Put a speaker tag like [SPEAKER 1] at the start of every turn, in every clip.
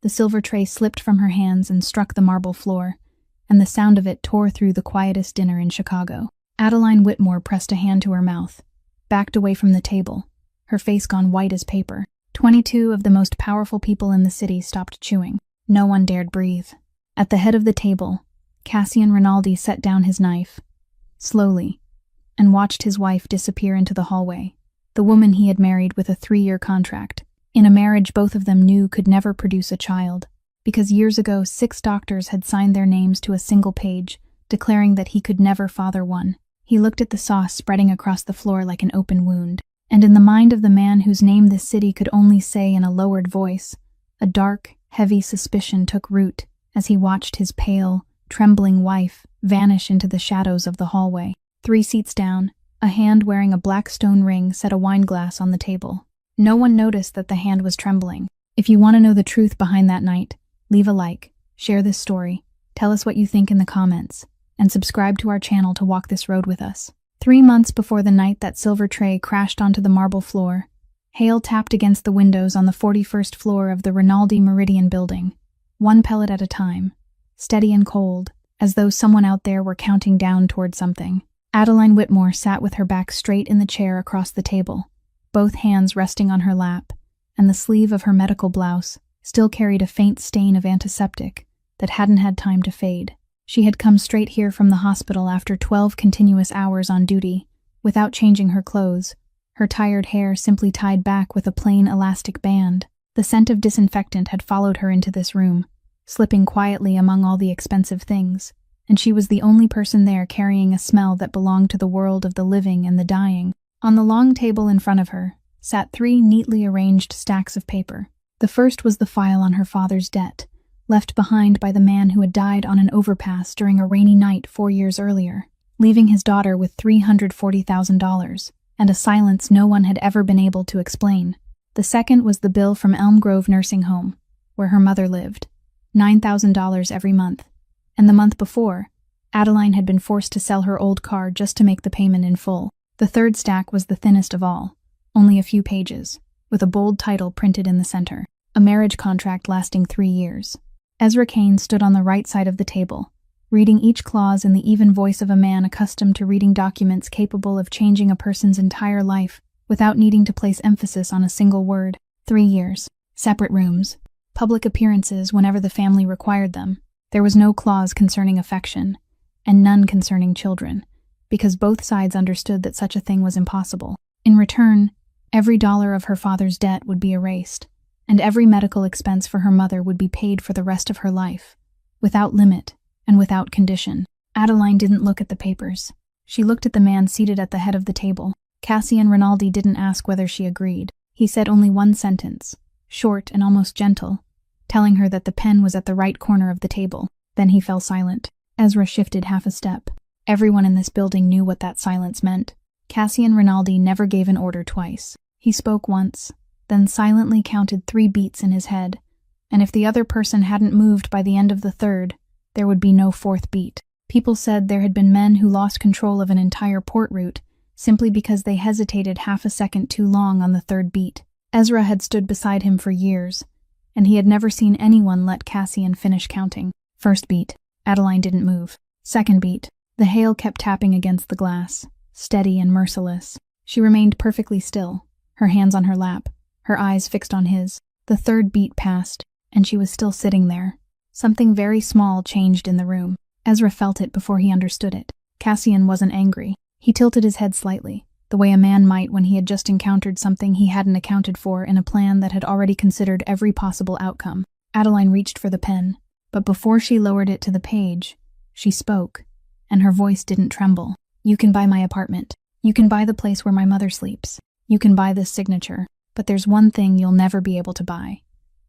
[SPEAKER 1] The silver tray slipped from her hands and struck the marble floor, and the sound of it tore through the quietest dinner in Chicago. Adeline Whitmore pressed a hand to her mouth, backed away from the table, her face gone white as paper. 22 of the most powerful people in the city stopped chewing. No one dared breathe. At the head of the table, Cassian Rinaldi set down his knife, slowly, and watched his wife disappear into the hallway, the woman he had married with a 3-year contract, in a marriage both of them knew could never produce a child, because years ago 6 doctors had signed their names to a single page, declaring that he could never father one. He looked at the sauce spreading across the floor like an open wound, and in the mind of the man whose name this city could only say in a lowered voice, a dark, heavy suspicion took root as he watched his pale, trembling wife vanish into the shadows of the hallway. 3 seats down, a hand wearing a black stone ring set a wineglass on the table. No one noticed that the hand was trembling. If you want to know the truth behind that night, leave a like, share this story, tell us what you think in the comments, and subscribe to our channel to walk this road with us. 3 months before the night that silver tray crashed onto the marble floor, hail tapped against the windows on the 41st floor of the Rinaldi Meridian building, one pellet at a time, steady and cold, as though someone out there were counting down toward something. Adeline Whitmore sat with her back straight in the chair across the table, both hands resting on her lap, and the sleeve of her medical blouse still carried a faint stain of antiseptic that hadn't had time to fade. She had come straight here from the hospital after 12 continuous hours on duty, without changing her clothes, her tired hair simply tied back with a plain elastic band. The scent of disinfectant had followed her into this room, slipping quietly among all the expensive things, and she was the only person there carrying a smell that belonged to the world of the living and the dying. On the long table in front of her sat 3 neatly arranged stacks of paper. The first was the file on her father's debt, left behind by the man who had died on an overpass during a rainy night 4 years earlier, leaving his daughter with $340,000, and a silence no one had ever been able to explain. The second was the bill from Elm Grove Nursing Home, where her mother lived, $9,000 every month, and the month before, Adeline had been forced to sell her old car just to make the payment in full. The third stack was the thinnest of all, only a few pages, with a bold title printed in the center, a marriage contract lasting 3 years. Ezra Kane stood on the right side of the table, reading each clause in the even voice of a man accustomed to reading documents capable of changing a person's entire life without needing to place emphasis on a single word. 3 years, separate rooms, public appearances whenever the family required them. There was no clause concerning affection, and none concerning children, because both sides understood that such a thing was impossible. In return, every dollar of her father's debt would be erased, and every medical expense for her mother would be paid for the rest of her life, without limit and without condition. Adeline didn't look at the papers. She looked at the man seated at the head of the table. Cassian Rinaldi didn't ask whether she agreed. He said only one sentence, short and almost gentle, telling her that the pen was at the right corner of the table. Then he fell silent. Ezra shifted half a step. Everyone in this building knew what that silence meant. Cassian Rinaldi never gave an order twice. He spoke once, then silently counted 3 beats in his head, and if the other person hadn't moved by the end of the third, there would be no 4th beat. People said there had been men who lost control of an entire port route simply because they hesitated half a second too long on the 3rd beat. Ezra had stood beside him for years, and he had never seen anyone let Cassian finish counting. 1st beat. Adeline didn't move. 2nd beat. The hail kept tapping against the glass, steady and merciless. She remained perfectly still, her hands on her lap, her eyes fixed on his. The 3rd beat passed, and she was still sitting there. Something very small changed in the room. Ezra felt it before he understood it. Cassian wasn't angry. He tilted his head slightly, the way a man might when he had just encountered something he hadn't accounted for in a plan that had already considered every possible outcome. Adeline reached for the pen, but before she lowered it to the page, she spoke, and her voice didn't tremble. "You can buy my apartment. You can buy the place where my mother sleeps. You can buy this signature, but there's one thing you'll never be able to buy.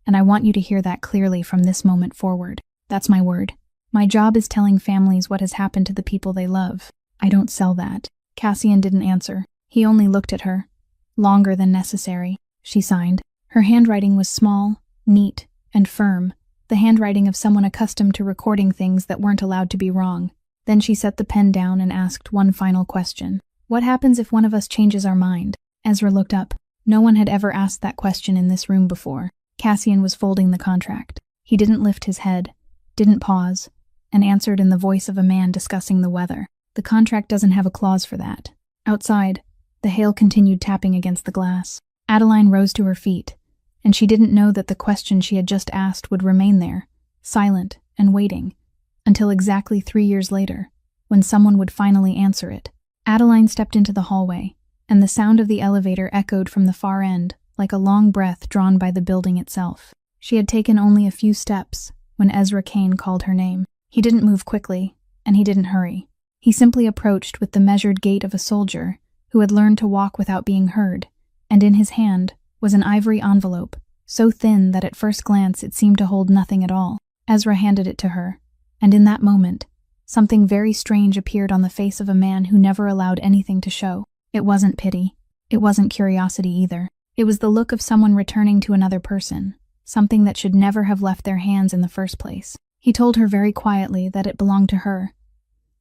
[SPEAKER 1] And I want you to hear that clearly from this moment forward. That's my word. My job is telling families what has happened to the people they love. I don't sell that." Cassian didn't answer. He only looked at her. "Longer than necessary," she signed. Her handwriting was small, neat, and firm, the handwriting of someone accustomed to recording things that weren't allowed to be wrong. Then she set the pen down and asked one final question. "What happens if one of us changes our mind?" Ezra looked up. No one had ever asked that question in this room before. Cassian was folding the contract. He didn't lift his head, didn't pause, and answered in the voice of a man discussing the weather. The contract doesn't have a clause for that. Outside, the hail continued tapping against the glass. Adeline rose to her feet, and she didn't know that the question she had just asked would remain there, silent and waiting, until exactly 3 years later, when someone would finally answer it. Adeline stepped into the hallway, and the sound of the elevator echoed from the far end, like a long breath drawn by the building itself. She had taken only a few steps when Ezra Kane called her name. He didn't move quickly, and he didn't hurry. He simply approached with the measured gait of a soldier who had learned to walk without being heard, and in his hand was an ivory envelope, so thin that at first glance it seemed to hold nothing at all. Ezra handed it to her, and in that moment, something very strange appeared on the face of a man who never allowed anything to show. It wasn't pity. It wasn't curiosity either. It was the look of someone returning to another person, something that should never have left their hands in the first place. He told her very quietly that it belonged to her,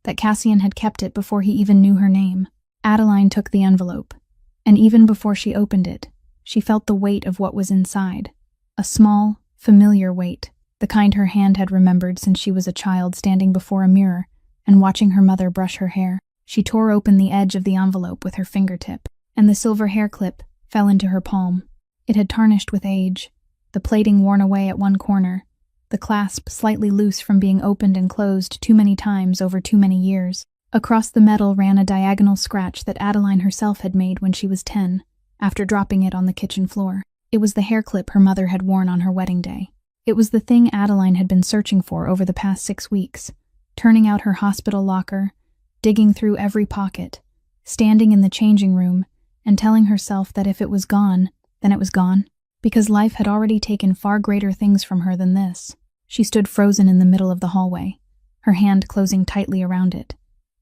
[SPEAKER 1] that Cassian had kept it before he even knew her name. Adeline took the envelope, and even before she opened it, she felt the weight of what was inside. A small, familiar weight, the kind her hand had remembered since she was a child standing before a mirror and watching her mother brush her hair. She tore open the edge of the envelope with her fingertip, and the silver hair clip fell into her palm. It had tarnished with age, the plating worn away at one corner, the clasp slightly loose from being opened and closed too many times over too many years. Across the metal ran a diagonal scratch that Adeline herself had made when she was 10, after dropping it on the kitchen floor. It was the hair clip her mother had worn on her wedding day. It was the thing Adeline had been searching for over the past 6 weeks, turning out her hospital locker, digging through every pocket, standing in the changing room, and telling herself that if it was gone, then it was gone, because life had already taken far greater things from her than this. She stood frozen in the middle of the hallway, her hand closing tightly around it,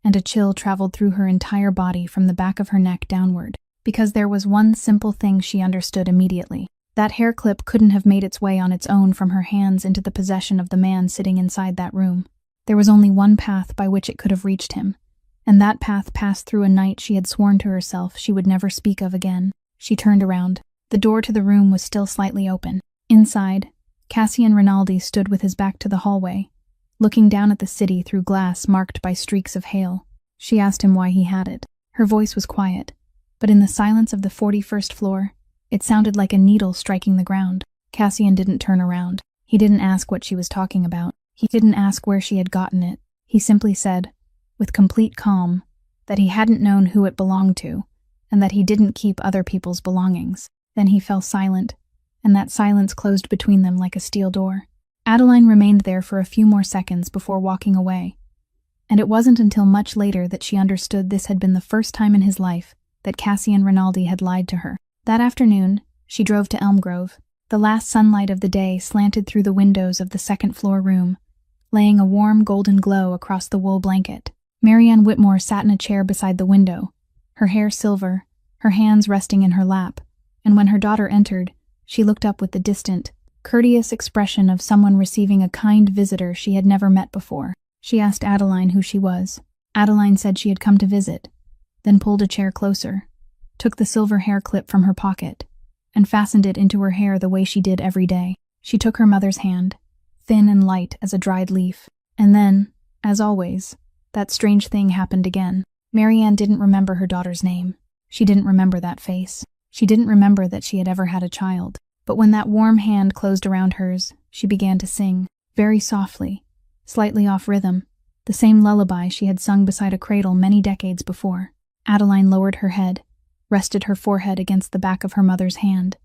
[SPEAKER 1] and a chill traveled through her entire body from the back of her neck downward, because there was one simple thing she understood immediately. That hair clip couldn't have made its way on its own from her hands into the possession of the man sitting inside that room. There was only one path by which it could have reached him, and that path passed through a night she had sworn to herself she would never speak of again. She turned around. The door to the room was still slightly open. Inside, Cassian Rinaldi stood with his back to the hallway, looking down at the city through glass marked by streaks of hail. She asked him why he had it. Her voice was quiet, but in the silence of the 41st floor, it sounded like a needle striking the ground. Cassian didn't turn around. He didn't ask what she was talking about. He didn't ask where she had gotten it. He simply said, with complete calm, that he hadn't known who it belonged to, and that he didn't keep other people's belongings. Then he fell silent, and that silence closed between them like a steel door. Adeline remained there for a few more seconds before walking away, and it wasn't until much later that she understood this had been the first time in his life that Cassian Rinaldi had lied to her. That afternoon, she drove to Elm Grove. The last sunlight of the day slanted through the windows of the second-floor room, laying a warm golden glow across the wool blanket. Marianne Whitmore sat in a chair beside the window, her hair silver, her hands resting in her lap, and when her daughter entered, she looked up with the distant, courteous expression of someone receiving a kind visitor she had never met before. She asked Adeline who she was. Adeline said she had come to visit, then pulled a chair closer, took the silver hair clip from her pocket, and fastened it into her hair the way she did every day. She took her mother's hand, thin and light as a dried leaf. And then, as always, that strange thing happened again. Marianne didn't remember her daughter's name. She didn't remember that face. She didn't remember that she had ever had a child. But when that warm hand closed around hers, she began to sing, very softly, slightly off rhythm, the same lullaby she had sung beside a cradle many decades before. Adeline lowered her head, rested her forehead against the back of her mother's hand,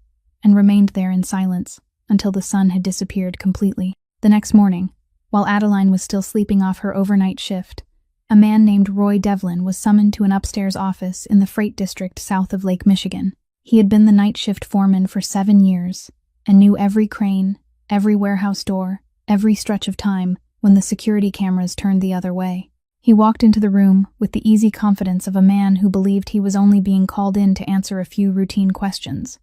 [SPEAKER 1] and remained there in silence until the sun had disappeared completely. The next morning, while Adeline was still sleeping off her overnight shift, a man named Roy Devlin was summoned to an upstairs office in the freight district south of Lake Michigan. He had been the night shift foreman for 7 years and knew every crane, every warehouse door, every stretch of time when the security cameras turned the other way. He walked into the room with the easy confidence of a man who believed he was only being called in to answer a few routine questions,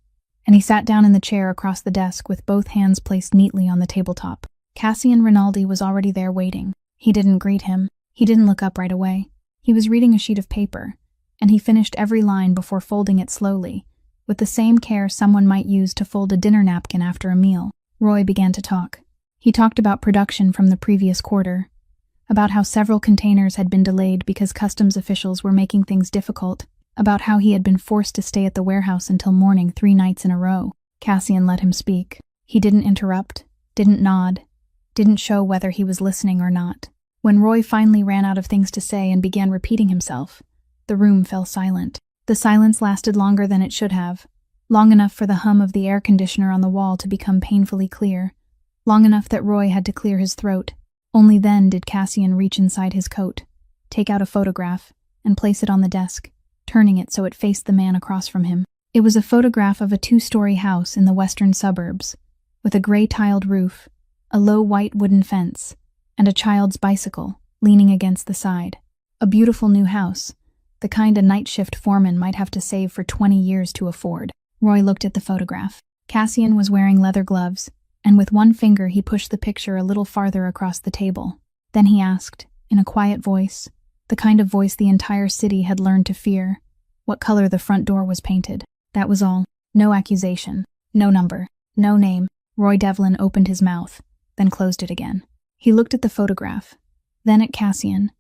[SPEAKER 1] and he sat down in the chair across the desk with both hands placed neatly on the tabletop. Cassian Rinaldi was already there waiting. He didn't greet him. He didn't look up right away. He was reading a sheet of paper, and he finished every line before folding it slowly, with the same care someone might use to fold a dinner napkin after a meal. Roy began to talk. He talked about production from the previous quarter, about how several containers had been delayed because customs officials were making things difficult, about how he had been forced to stay at the warehouse until morning 3 nights in a row. Cassian let him speak. He didn't interrupt, didn't nod, didn't show whether he was listening or not. When Roy finally ran out of things to say and began repeating himself, the room fell silent. The silence lasted longer than it should have, long enough for the hum of the air conditioner on the wall to become painfully clear, long enough that Roy had to clear his throat. Only then did Cassian reach inside his coat, take out a photograph, and place it on the desk, turning it so it faced the man across from him. It was a photograph of a 2-story house in the western suburbs, with a gray-tiled roof, a low white wooden fence, and a child's bicycle leaning against the side. A beautiful new house, the kind a night shift foreman might have to save for 20 years to afford. Roy looked at the photograph. Cassian was wearing leather gloves, and with one finger he pushed the picture a little farther across the table. Then he asked, in a quiet voice, the kind of voice the entire city had learned to fear, what color the front door was painted. That was all. No accusation, no number, no name. Roy Devlin opened his mouth, then closed it again. He looked at the photograph, then at Cassian,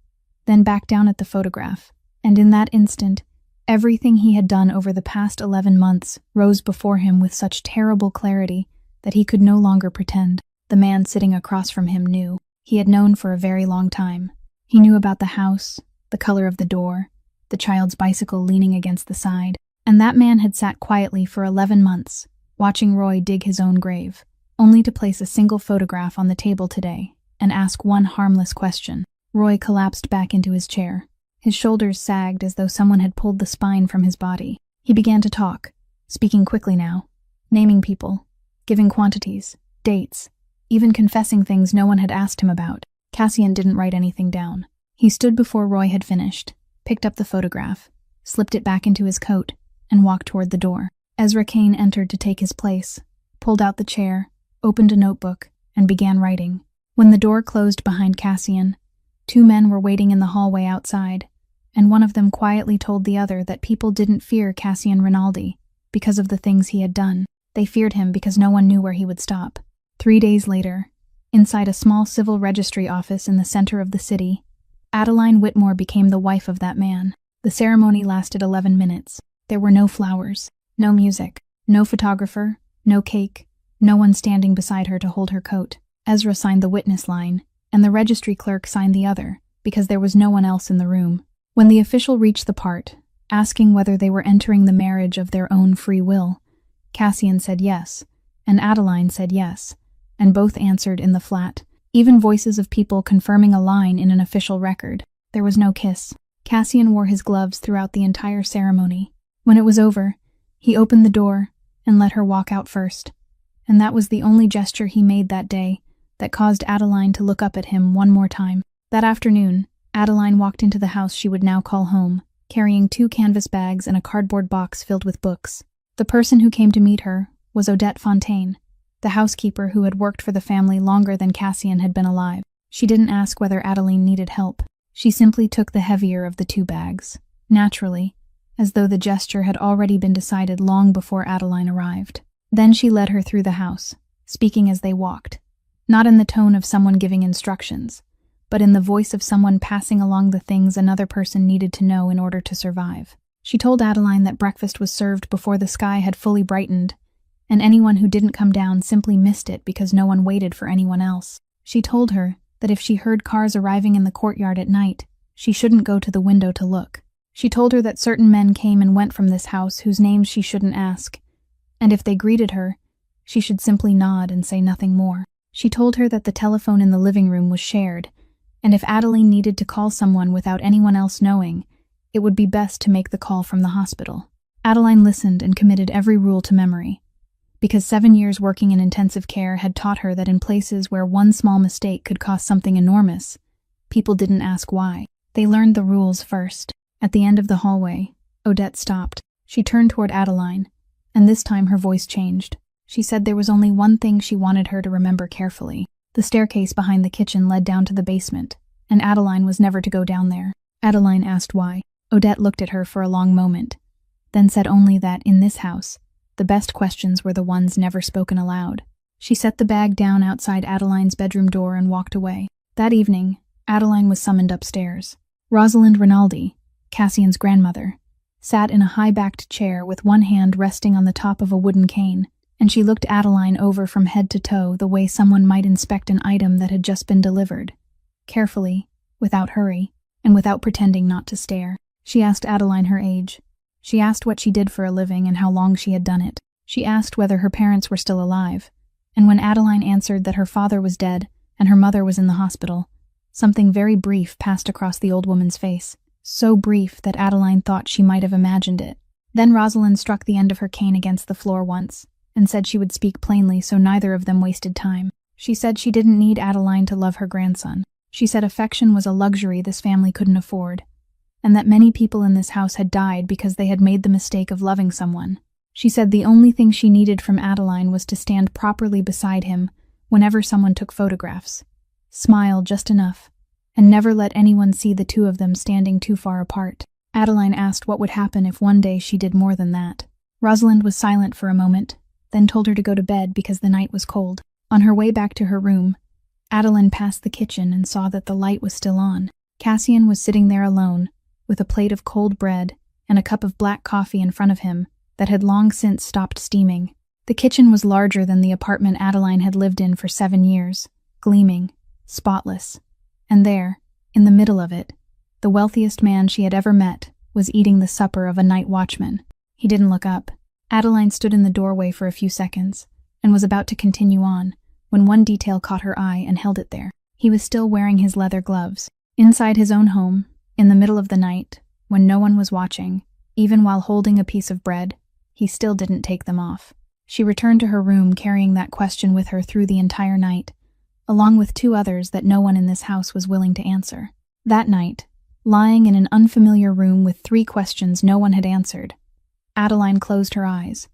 [SPEAKER 1] then back down at the photograph, and in that instant, everything he had done over the past 11 months rose before him with such terrible clarity that he could no longer pretend. The man sitting across from him knew. He had known for a very long time. He knew about the house, the color of the door, the child's bicycle leaning against the side, and that man had sat quietly for 11 months, watching Roy dig his own grave, only to place a single photograph on the table today and ask one harmless question. Roy collapsed back into his chair. His shoulders sagged as though someone had pulled the spine from his body. He began to talk, speaking quickly now, naming people, giving quantities, dates, even confessing things no one had asked him about. Cassian didn't write anything down. He stood before Roy had finished, picked up the photograph, slipped it back into his coat, and walked toward the door. Ezra Kane entered to take his place, pulled out the chair, opened a notebook, and began writing. When the door closed behind Cassian, 2 men were waiting in the hallway outside, and one of them quietly told the other that people didn't fear Cassian Rinaldi because of the things he had done. They feared him because no one knew where he would stop. 3 days later, inside a small civil registry office in the center of the city, Adeline Whitmore became the wife of that man. The ceremony lasted 11 minutes. There were no flowers, no music, no photographer, no cake, no one standing beside her to hold her coat. Ezra signed the witness line, and the registry clerk signed the other, because there was no one else in the room. When the official reached the part, asking whether they were entering the marriage of their own free will, Cassian said yes, and Adeline said yes, and both answered in the flat, even voices of people confirming a line in an official record. There was no kiss. Cassian wore his gloves throughout the entire ceremony. When it was over, he opened the door and let her walk out first, and that was the only gesture he made that day that caused Adeline to look up at him one more time. That afternoon, Adeline walked into the house she would now call home, carrying 2 canvas bags and a cardboard box filled with books. The person who came to meet her was Odette Fontaine, the housekeeper who had worked for the family longer than Cassian had been alive. She didn't ask whether Adeline needed help. She simply took the heavier of the 2 bags, naturally, as though the gesture had already been decided long before Adeline arrived. Then she led her through the house, speaking as they walked, not in the tone of someone giving instructions, but in the voice of someone passing along the things another person needed to know in order to survive. She told Adeline that breakfast was served before the sky had fully brightened, and anyone who didn't come down simply missed it because no one waited for anyone else. She told her that if she heard cars arriving in the courtyard at night, she shouldn't go to the window to look. She told her that certain men came and went from this house whose names she shouldn't ask, and if they greeted her, she should simply nod and say nothing more. She told her that the telephone in the living room was shared, and if Adeline needed to call someone without anyone else knowing, it would be best to make the call from the hospital. Adeline listened and committed every rule to memory, because 7 years working in intensive care had taught her that in places where one small mistake could cost something enormous, people didn't ask why. They learned the rules first. At the end of the hallway, Odette stopped. She turned toward Adeline, and this time her voice changed. She said there was only one thing she wanted her to remember carefully. The staircase behind the kitchen led down to the basement, and Adeline was never to go down there. Adeline asked why. Odette looked at her for a long moment, then said only that, in this house, the best questions were the ones never spoken aloud. She set the bag down outside Adeline's bedroom door and walked away. That evening, Adeline was summoned upstairs. Rosalind Rinaldi, Cassian's grandmother, sat in a high-backed chair with one hand resting on the top of a wooden cane, and she looked Adeline over from head to toe the way someone might inspect an item that had just been delivered. Carefully, without hurry, and without pretending not to stare. She asked Adeline her age. She asked what she did for a living and how long she had done it. She asked whether her parents were still alive, and when Adeline answered that her father was dead and her mother was in the hospital, something very brief passed across the old woman's face, so brief that Adeline thought she might have imagined it. Then Rosalind struck the end of her cane against the floor once, and said she would speak plainly so neither of them wasted time. She said she didn't need Adeline to love her grandson. She said affection was a luxury this family couldn't afford, and that many people in this house had died because they had made the mistake of loving someone. She said the only thing she needed from Adeline was to stand properly beside him whenever someone took photographs, smile just enough, and never let anyone see the two of them standing too far apart. Adeline asked what would happen if one day she did more than that. Rosalind was silent for a moment, then told her to go to bed because the night was cold. On her way back to her room, Adeline passed the kitchen and saw that the light was still on. Cassian was sitting there alone, with a plate of cold bread and a cup of black coffee in front of him that had long since stopped steaming. The kitchen was larger than the apartment Adeline had lived in for 7 years, gleaming, spotless. And there, in the middle of it, the wealthiest man she had ever met was eating the supper of a night watchman. He didn't look up. Adeline stood in the doorway for a few seconds and was about to continue on when one detail caught her eye and held it there. He was still wearing his leather gloves. Inside his own home, in the middle of the night, when no one was watching, even while holding a piece of bread, he still didn't take them off. She returned to her room carrying that question with her through the entire night, along with 2 others that no one in this house was willing to answer. That night, lying in an unfamiliar room with 3 questions no one had answered, Adeline closed her eyes,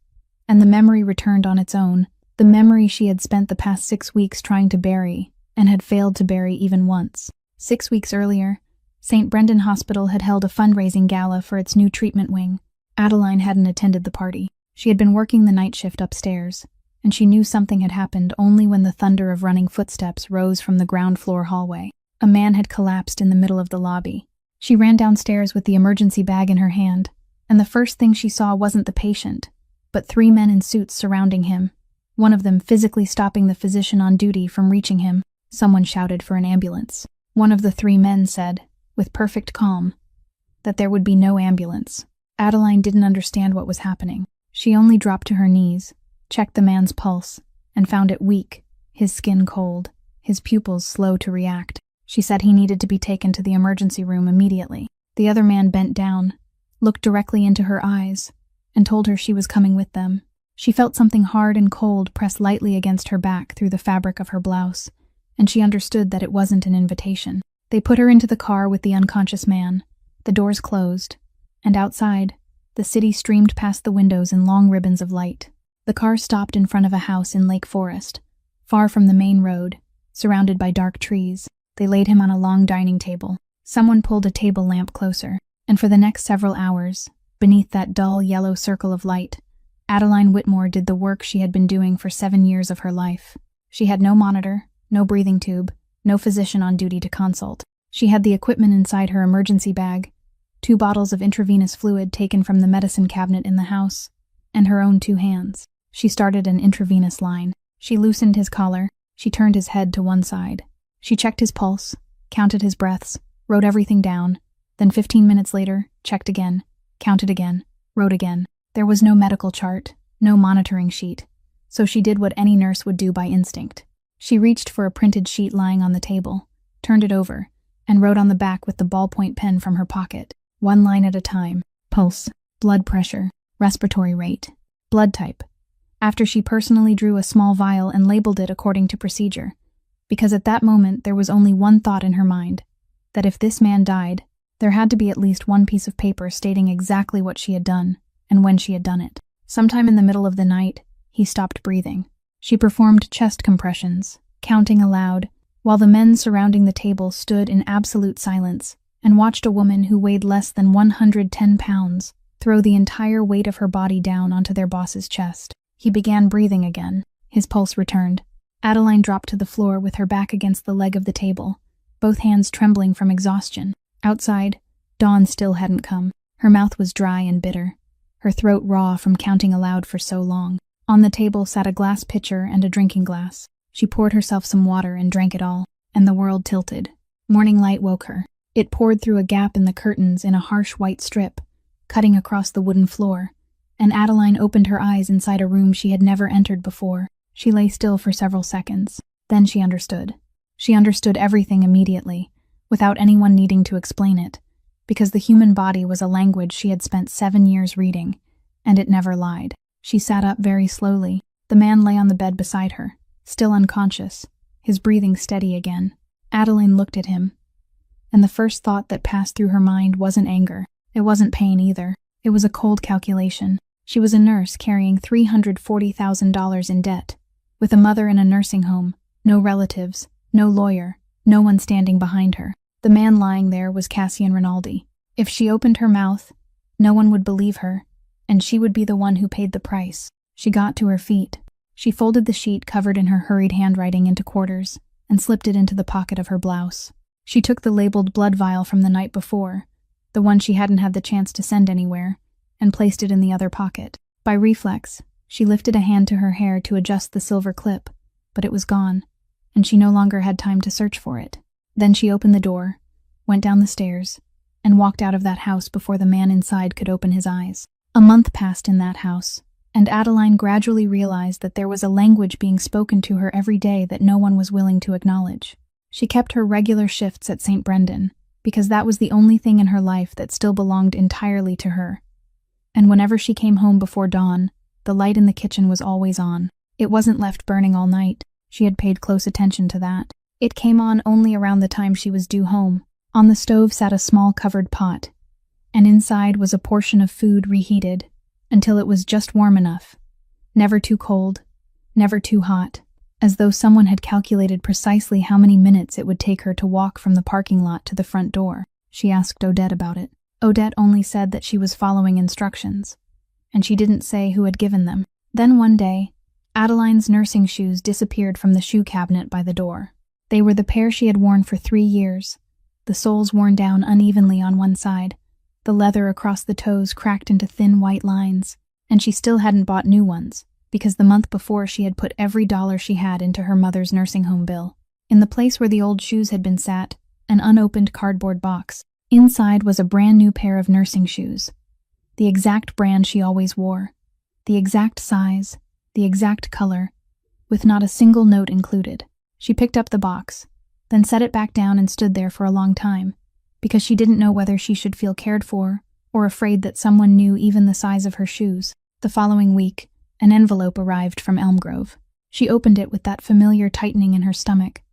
[SPEAKER 1] and the memory returned on its own, the memory she had spent the past 6 weeks trying to bury, and had failed to bury even once. 6 weeks earlier, St. Brendan Hospital had held a fundraising gala for its new treatment wing. Adeline hadn't attended the party. She had been working the night shift upstairs, and she knew something had happened only when the thunder of running footsteps rose from the ground floor hallway. A man had collapsed in the middle of the lobby. She ran downstairs with the emergency bag in her hand, and the first thing she saw wasn't the patient, but 3 men in suits surrounding him, one of them physically stopping the physician on duty from reaching him. Someone shouted for an ambulance. One of the 3 men said, with perfect calm, that there would be no ambulance. Adeline didn't understand what was happening. She only dropped to her knees, checked the man's pulse, and found it weak, his skin cold, his pupils slow to react. She said he needed to be taken to the emergency room immediately. The other man bent down, looked directly into her eyes, and told her she was coming with them. She felt something hard and cold press lightly against her back through the fabric of her blouse, and she understood that it wasn't an invitation. They put her into the car with the unconscious man. The doors closed, and outside, the city streamed past the windows in long ribbons of light. The car stopped in front of a house in Lake Forest, far from the main road, surrounded by dark trees. They laid him on a long dining table. Someone pulled a table lamp closer, and for the next several hours, beneath that dull yellow circle of light, Adeline Whitmore did the work she had been doing for 7 years of her life. She had no monitor, no breathing tube, no physician on duty to consult. She had the equipment inside her emergency bag, 2 bottles of intravenous fluid taken from the medicine cabinet in the house, and her own 2 hands. She started an intravenous line. She loosened his collar. She turned his head to one side. She checked his pulse, counted his breaths, wrote everything down, then 15 minutes later, checked again, counted again, wrote again. There was no medical chart, no monitoring sheet, so she did what any nurse would do by instinct. She reached for a printed sheet lying on the table, turned it over, and wrote on the back with the ballpoint pen from her pocket, 1 line at a time: pulse, blood pressure, respiratory rate, blood type. After she personally drew a small vial and labeled it according to procedure, because at that moment there was only one thought in her mind, that if this man died, there had to be at least 1 piece of paper stating exactly what she had done and when she had done it. Sometime in the middle of the night, he stopped breathing. She performed chest compressions, counting aloud, while the men surrounding the table stood in absolute silence and watched a woman who weighed less than 110 pounds throw the entire weight of her body down onto their boss's chest. He began breathing again. His pulse returned. Adeline dropped to the floor with her back against the leg of the table, both hands trembling from exhaustion. Outside, dawn still hadn't come. Her mouth was dry and bitter, her throat raw from counting aloud for so long. On the table sat a glass pitcher and a drinking glass. She poured herself some water and drank it all, and the world tilted. Morning light woke her. It poured through a gap in the curtains in a harsh white strip, cutting across the wooden floor, and Adeline opened her eyes inside a room she had never entered before. She lay still for several seconds. Then she understood. She understood everything immediately, without anyone needing to explain it, because the human body was a language she had spent 7 years reading, and it never lied. She sat up very slowly. The man lay on the bed beside her, still unconscious, his breathing steady again. Adeline looked at him, and the first thought that passed through her mind wasn't anger. It wasn't pain either. It was a cold calculation. She was a nurse carrying $340,000 in debt, with a mother in a nursing home, no relatives, no lawyer, no one standing behind her. The man lying there was Cassian Rinaldi. If she opened her mouth, no one would believe her, and she would be the one who paid the price. She got to her feet. She folded the sheet covered in her hurried handwriting into quarters and slipped it into the pocket of her blouse. She took the labeled blood vial from the night before, the one she hadn't had the chance to send anywhere, and placed it in the other pocket. By reflex, she lifted a hand to her hair to adjust the silver clip, but it was gone, and she no longer had time to search for it. Then she opened the door, went down the stairs, and walked out of that house before the man inside could open his eyes. A month passed in that house, and Adeline gradually realized that there was a language being spoken to her every day that no one was willing to acknowledge. She kept her regular shifts at St. Brendan, because that was the only thing in her life that still belonged entirely to her. And whenever she came home before dawn, the light in the kitchen was always on. It wasn't left burning all night. She had paid close attention to that. It came on only around the time she was due home. On the stove sat a small covered pot, and inside was a portion of food reheated until it was just warm enough. Never too cold, never too hot, as though someone had calculated precisely how many minutes it would take her to walk from the parking lot to the front door. She asked Odette about it. Odette only said that she was following instructions, and she didn't say who had given them. Then one day, Adeline's nursing shoes disappeared from the shoe cabinet by the door. They were the pair she had worn for 3 years, the soles worn down unevenly on one side, the leather across the toes cracked into thin white lines, and she still hadn't bought new ones, because the month before she had put every dollar she had into her mother's nursing home bill. In the place where the old shoes had been sat, an unopened cardboard box. Inside was a brand new pair of nursing shoes, the exact brand she always wore, the exact size, the exact color, with not a single note included. She picked up the box, then set it back down and stood there for a long time, because she didn't know whether she should feel cared for or afraid that someone knew even the size of her shoes. The following week, an envelope arrived from Elm Grove. She opened it with that familiar tightening in her stomach,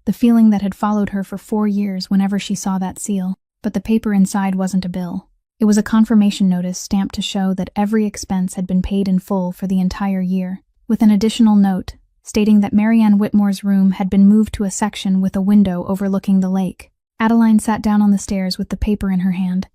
[SPEAKER 1] the feeling that had followed her for 4 years whenever she saw that seal. But the paper inside wasn't a bill. It was a confirmation notice stamped to show that every expense had been paid in full for the entire year, with an additional note stating that Marianne Whitmore's room had been moved to a section with a window overlooking the lake. Adeline sat down on the stairs with the paper in her hand,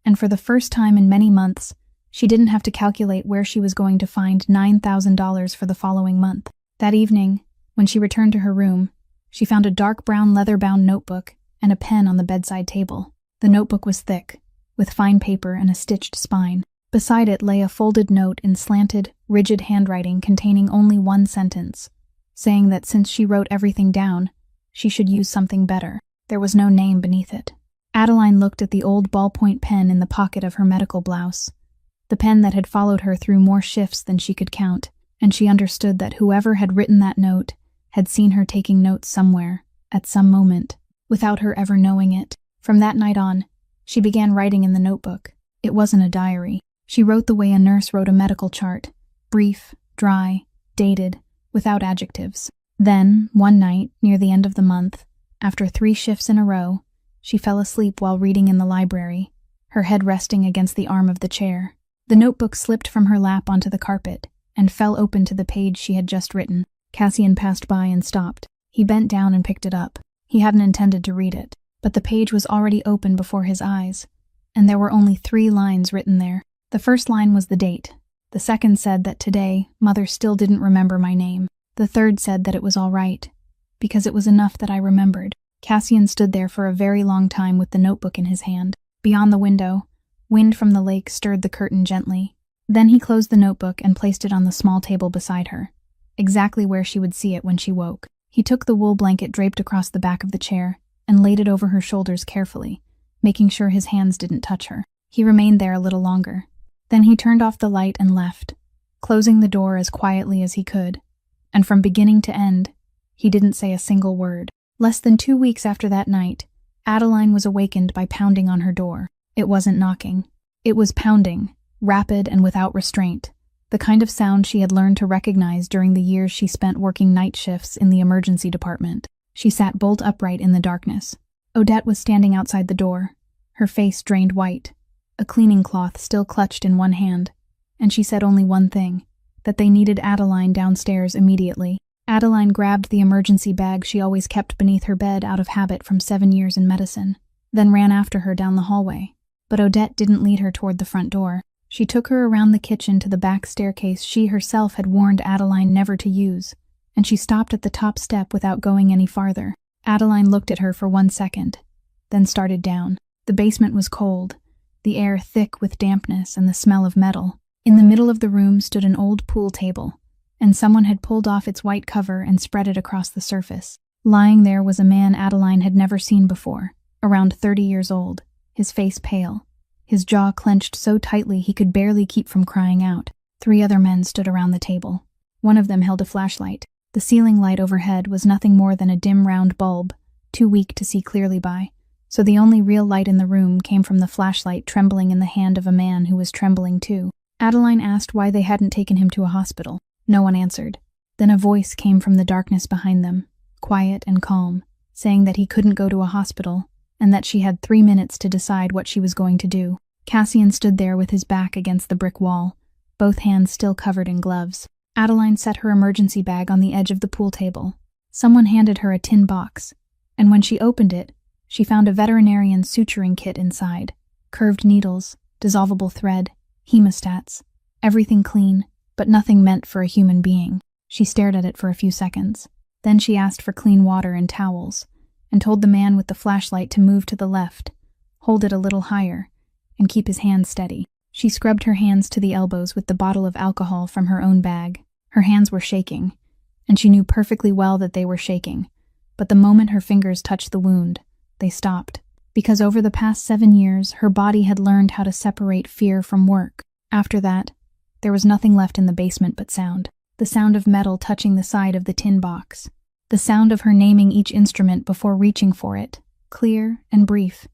[SPEAKER 1] and for the first time in many months, she didn't have to calculate where she was going to find $9,000 for the following month. That evening, when she returned to her room, she found a dark brown leather-bound notebook and a pen on the bedside table. The notebook was thick, with fine paper and a stitched spine. Beside it lay a folded note in slanted, rigid handwriting containing only one sentence, saying that since she wrote everything down, she should use something better. There was no name beneath it. Adeline looked at the old ballpoint pen in the pocket of her medical blouse, the pen that had followed her through more shifts than she could count, and she understood that whoever had written that note had seen her taking notes somewhere, at some moment, without her ever knowing it. From that night on, she began writing in the notebook. It wasn't a diary. She wrote the way a nurse wrote a medical chart, brief, dry, dated, without adjectives. Then, one night, near the end of the month, after 3 shifts in a row, she fell asleep while reading in the library, her head resting against the arm of the chair. The notebook slipped from her lap onto the carpet and fell open to the page she had just written. Cassian passed by and stopped. He bent down and picked it up. He hadn't intended to read it, but the page was already open before his eyes, and there were only 3 lines written there. The first line was the date. The second said that today, Mother still didn't remember my name. The third said that it was all right, because it was enough that I remembered. Cassian stood there for a very long time with the notebook in his hand. Beyond the window, wind from the lake stirred the curtain gently. Then he closed the notebook and placed it on the small table beside her, exactly where she would see it when she woke. He took the wool blanket draped across the back of the chair and laid it over her shoulders carefully, making sure his hands didn't touch her. He remained there a little longer. Then he turned off the light and left, closing the door as quietly as he could. And from beginning to end, he didn't say a single word. Less than 2 weeks after that night, Adeline was awakened by pounding on her door. It wasn't knocking. It was pounding, rapid and without restraint, the kind of sound she had learned to recognize during the years she spent working night shifts in the emergency department. She sat bolt upright in the darkness. Odette was standing outside the door, her face drained white, a cleaning cloth still clutched in one hand, and she said only one thing, that they needed Adeline downstairs immediately. Adeline grabbed the emergency bag she always kept beneath her bed out of habit from 7 years in medicine, then ran after her down the hallway. But Odette didn't lead her toward the front door. She took her around the kitchen to the back staircase she herself had warned Adeline never to use, and she stopped at the top step without going any farther. Adeline looked at her for 1 second, then started down. The basement was cold, the air thick with dampness and the smell of metal. In the middle of the room stood an old pool table, and someone had pulled off its white cover and spread it across the surface. Lying there was a man Adeline had never seen before, around 30 years old, his face pale, his jaw clenched so tightly he could barely keep from crying out. 3 other men stood around the table. One of them held a flashlight. The ceiling light overhead was nothing more than a dim round bulb, too weak to see clearly by, so the only real light in the room came from the flashlight trembling in the hand of a man who was trembling too. Adeline asked why they hadn't taken him to a hospital. No one answered. Then a voice came from the darkness behind them, quiet and calm, saying that he couldn't go to a hospital, and that she had 3 minutes to decide what she was going to do. Cassian stood there with his back against the brick wall, both hands still covered in gloves. Adeline set her emergency bag on the edge of the pool table. Someone handed her a tin box, and when she opened it, she found a veterinarian suturing kit inside. Curved needles, dissolvable thread, hemostats, everything clean, but nothing meant for a human being. She stared at it for a few seconds. Then she asked for clean water and towels, and told the man with the flashlight to move to the left, hold it a little higher, and keep his hands steady. She scrubbed her hands to the elbows with the bottle of alcohol from her own bag. Her hands were shaking, and she knew perfectly well that they were shaking, but the moment her fingers touched the wound, they stopped. Because over the past 7 years, her body had learned how to separate fear from work. After that, there was nothing left in the basement but sound. The sound of metal touching the side of the tin box. The sound of her naming each instrument before reaching for it, clear and brief,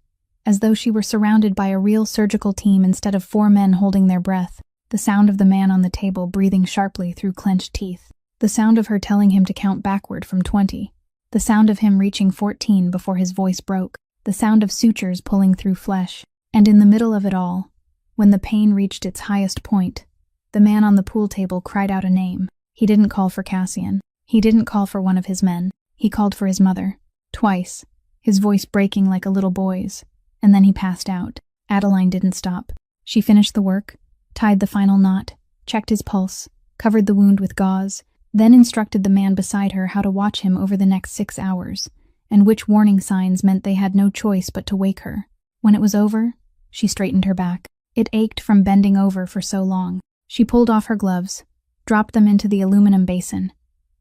[SPEAKER 1] as though she were surrounded by a real surgical team instead of 4 men holding their breath. The sound of the man on the table breathing sharply through clenched teeth. The sound of her telling him to count backward from 20. The sound of him reaching 14 before his voice broke. The sound of sutures pulling through flesh. And in the middle of it all, when the pain reached its highest point, the man on the pool table cried out a name. He didn't call for Cassian. He didn't call for one of his men. He called for his mother. Twice, his voice breaking like a little boy's, and then he passed out. Adeline didn't stop. She finished the work, tied the final knot, checked his pulse, covered the wound with gauze, then instructed the man beside her how to watch him over the next 6 hours, and which warning signs meant they had no choice but to wake her. When it was over, she straightened her back. It ached from bending over for so long. She pulled off her gloves, dropped them into the aluminum basin,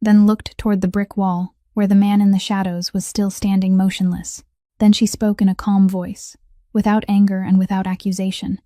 [SPEAKER 1] then looked toward the brick wall, where the man in the shadows was still standing motionless. Then she spoke in a calm voice, without anger and without accusation,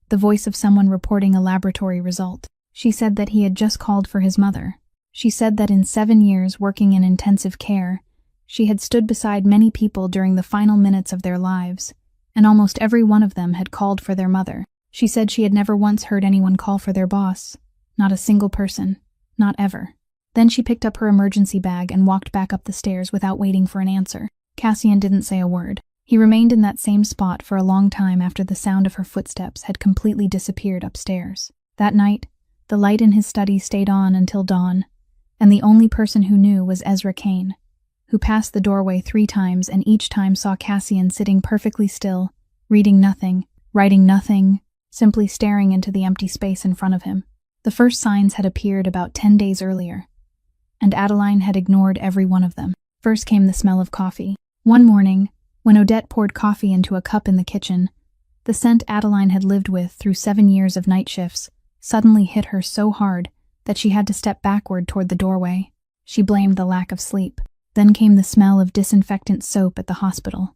[SPEAKER 1] the voice of someone reporting a laboratory result. She said that he had just called for his mother. She said that in 7 years working in intensive care, she had stood beside many people during the final minutes of their lives, and almost every one of them had called for their mother. She said she had never once heard anyone call for their boss. Not a single person. Not ever. Then she picked up her emergency bag and walked back up the stairs without waiting for an answer. Cassian didn't say a word. He remained in that same spot for a long time after the sound of her footsteps had completely disappeared upstairs. That night, the light in his study stayed on until dawn, and the only person who knew was Ezra Kane, who passed the doorway 3 times and each time saw Cassian sitting perfectly still, reading nothing, writing nothing, simply staring into the empty space in front of him. The first signs had appeared about 10 days earlier, and Adeline had ignored every one of them. First came the smell of coffee. One morning, when Odette poured coffee into a cup in the kitchen, the scent Adeline had lived with through 7 years of night shifts suddenly hit her so hard that she had to step backward toward the doorway. She blamed the lack of sleep. Then came the smell of disinfectant soap at the hospital,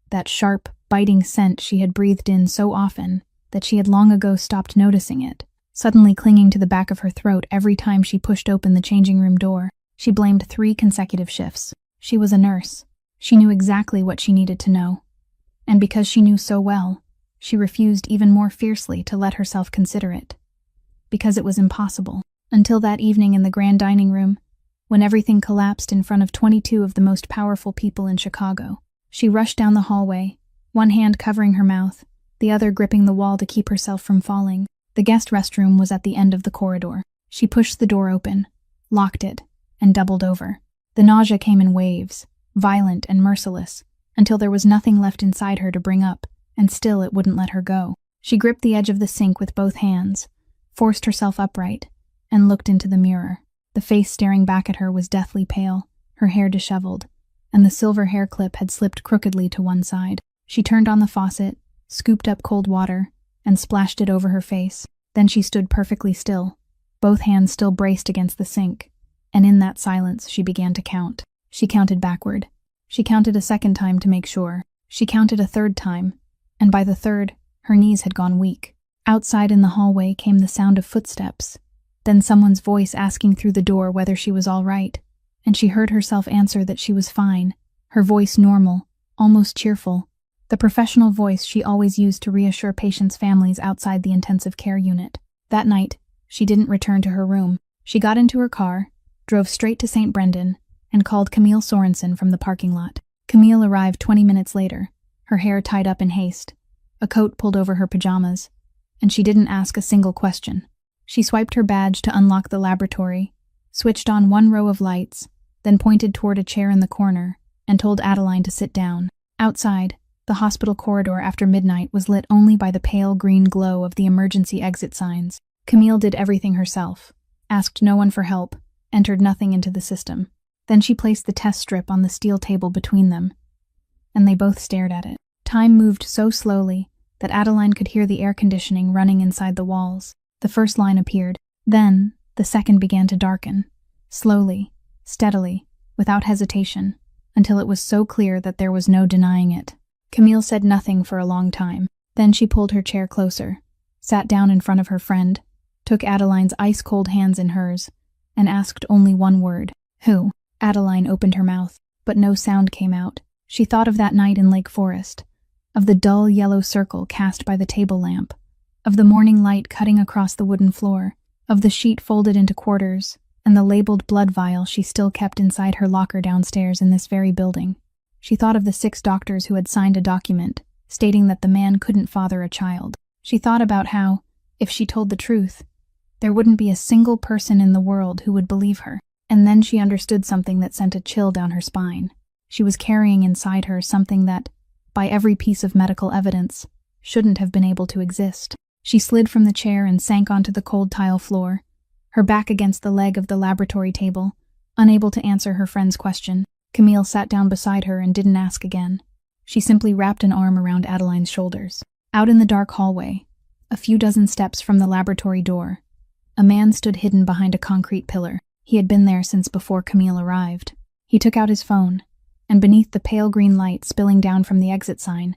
[SPEAKER 1] that sharp, biting scent she had breathed in so often that she had long ago stopped noticing it, suddenly clinging to the back of her throat every time she pushed open the changing room door. She blamed 3 consecutive shifts. She was a nurse. She knew exactly what she needed to know. And because she knew so well, she refused even more fiercely to let herself consider it. Because it was impossible. Until that evening in the grand dining room, when everything collapsed in front of 22 of the most powerful people in Chicago. She rushed down the hallway, one hand covering her mouth, the other gripping the wall to keep herself from falling. The guest restroom was at the end of the corridor. She pushed the door open, locked it, and doubled over. The nausea came in waves, violent and merciless, until there was nothing left inside her to bring up, and still it wouldn't let her go. She gripped the edge of the sink with both hands, forced herself upright, and looked into the mirror. The face staring back at her was deathly pale, her hair disheveled, and the silver hair clip had slipped crookedly to one side. She turned on the faucet, scooped up cold water, and splashed it over her face. Then she stood perfectly still, both hands still braced against the sink, and in that silence she began to count. She counted backward. She counted a second time to make sure. She counted a third time, and by the third, her knees had gone weak. Outside in the hallway came the sound of footsteps, then someone's voice asking through the door whether she was all right, and she heard herself answer that she was fine, her voice normal, almost cheerful, the professional voice she always used to reassure patients' families outside the intensive care unit. That night, she didn't return to her room. She got into her car, drove straight to St. Brendan, and called Camille Sorensen from the parking lot. Camille arrived 20 minutes later, her hair tied up in haste, a coat pulled over her pajamas, and she didn't ask a single question. She swiped her badge to unlock the laboratory, switched on one row of lights, then pointed toward a chair in the corner, and told Adeline to sit down. Outside, the hospital corridor after midnight was lit only by the pale green glow of the emergency exit signs. Camille did everything herself, asked no one for help, entered nothing into the system. Then she placed the test strip on the steel table between them, and they both stared at it. Time moved so slowly that Adeline could hear the air conditioning running inside the walls. The first line appeared. Then, the second began to darken, slowly, steadily, without hesitation, until it was so clear that there was no denying it. Camille said nothing for a long time. Then she pulled her chair closer, sat down in front of her friend, took Adeline's ice-cold hands in hers, and asked only one word. Who? Adeline opened her mouth, but no sound came out. She thought of that night in Lake Forest, of the dull yellow circle cast by the table lamp, of the morning light cutting across the wooden floor, of the sheet folded into quarters, and the labeled blood vial she still kept inside her locker downstairs in this very building. She thought of the 6 doctors who had signed a document stating that the man couldn't father a child. She thought about how, if she told the truth, there wouldn't be a single person in the world who would believe her. And then she understood something that sent a chill down her spine. She was carrying inside her something that, by every piece of medical evidence, shouldn't have been able to exist. She slid from the chair and sank onto the cold tile floor, her back against the leg of the laboratory table, unable to answer her friend's question. Camille sat down beside her and didn't ask again. She simply wrapped an arm around Adeline's shoulders. Out in the dark hallway, a few dozen steps from the laboratory door, a man stood hidden behind a concrete pillar. He had been there since before Camille arrived. He took out his phone, and beneath the pale green light spilling down from the exit sign,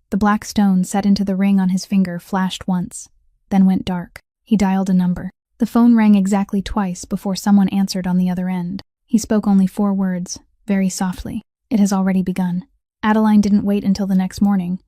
[SPEAKER 1] the black stone set into the ring on his finger flashed once, then went dark. He dialed a number. The phone rang exactly twice before someone answered on the other end. He spoke only 4 words, very softly. It has already begun. Adeline didn't wait until the next morning,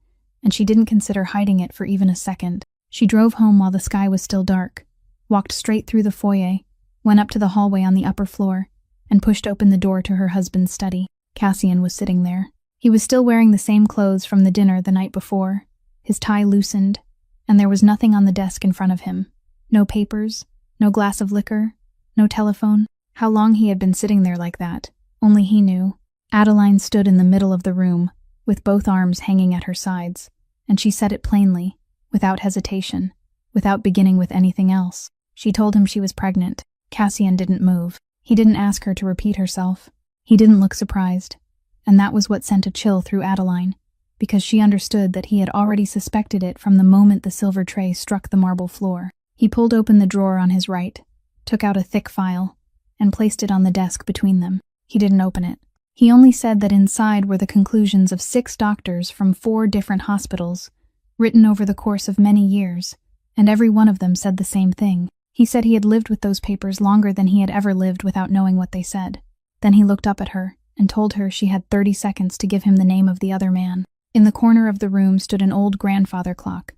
[SPEAKER 1] and she didn't consider hiding it for even a second. She drove home while the sky was still dark, walked straight through the foyer, went up to the hallway on the upper floor, and pushed open the door to her husband's study. Cassian was sitting there. He was still wearing the same clothes from the dinner the night before, his tie loosened, and there was nothing on the desk in front of him. No papers, no glass of liquor, no telephone. How long he had been sitting there like that, only he knew. Adeline stood in the middle of the room, with both arms hanging at her sides, and she said it plainly, without hesitation, without beginning with anything else. She told him she was pregnant. Cassian didn't move. He didn't ask her to repeat herself. He didn't look surprised. And that was what sent a chill through Adeline, because she understood that he had already suspected it from the moment the silver tray struck the marble floor. He pulled open the drawer on his right, took out a thick file, and placed it on the desk between them. He didn't open it. He only said that inside were the conclusions of 6 doctors from 4 different hospitals, written over the course of many years, and every one of them said the same thing. He said he had lived with those papers longer than he had ever lived without knowing what they said. Then he looked up at her and told her she had 30 seconds to give him the name of the other man. In the corner of the room stood an old grandfather clock,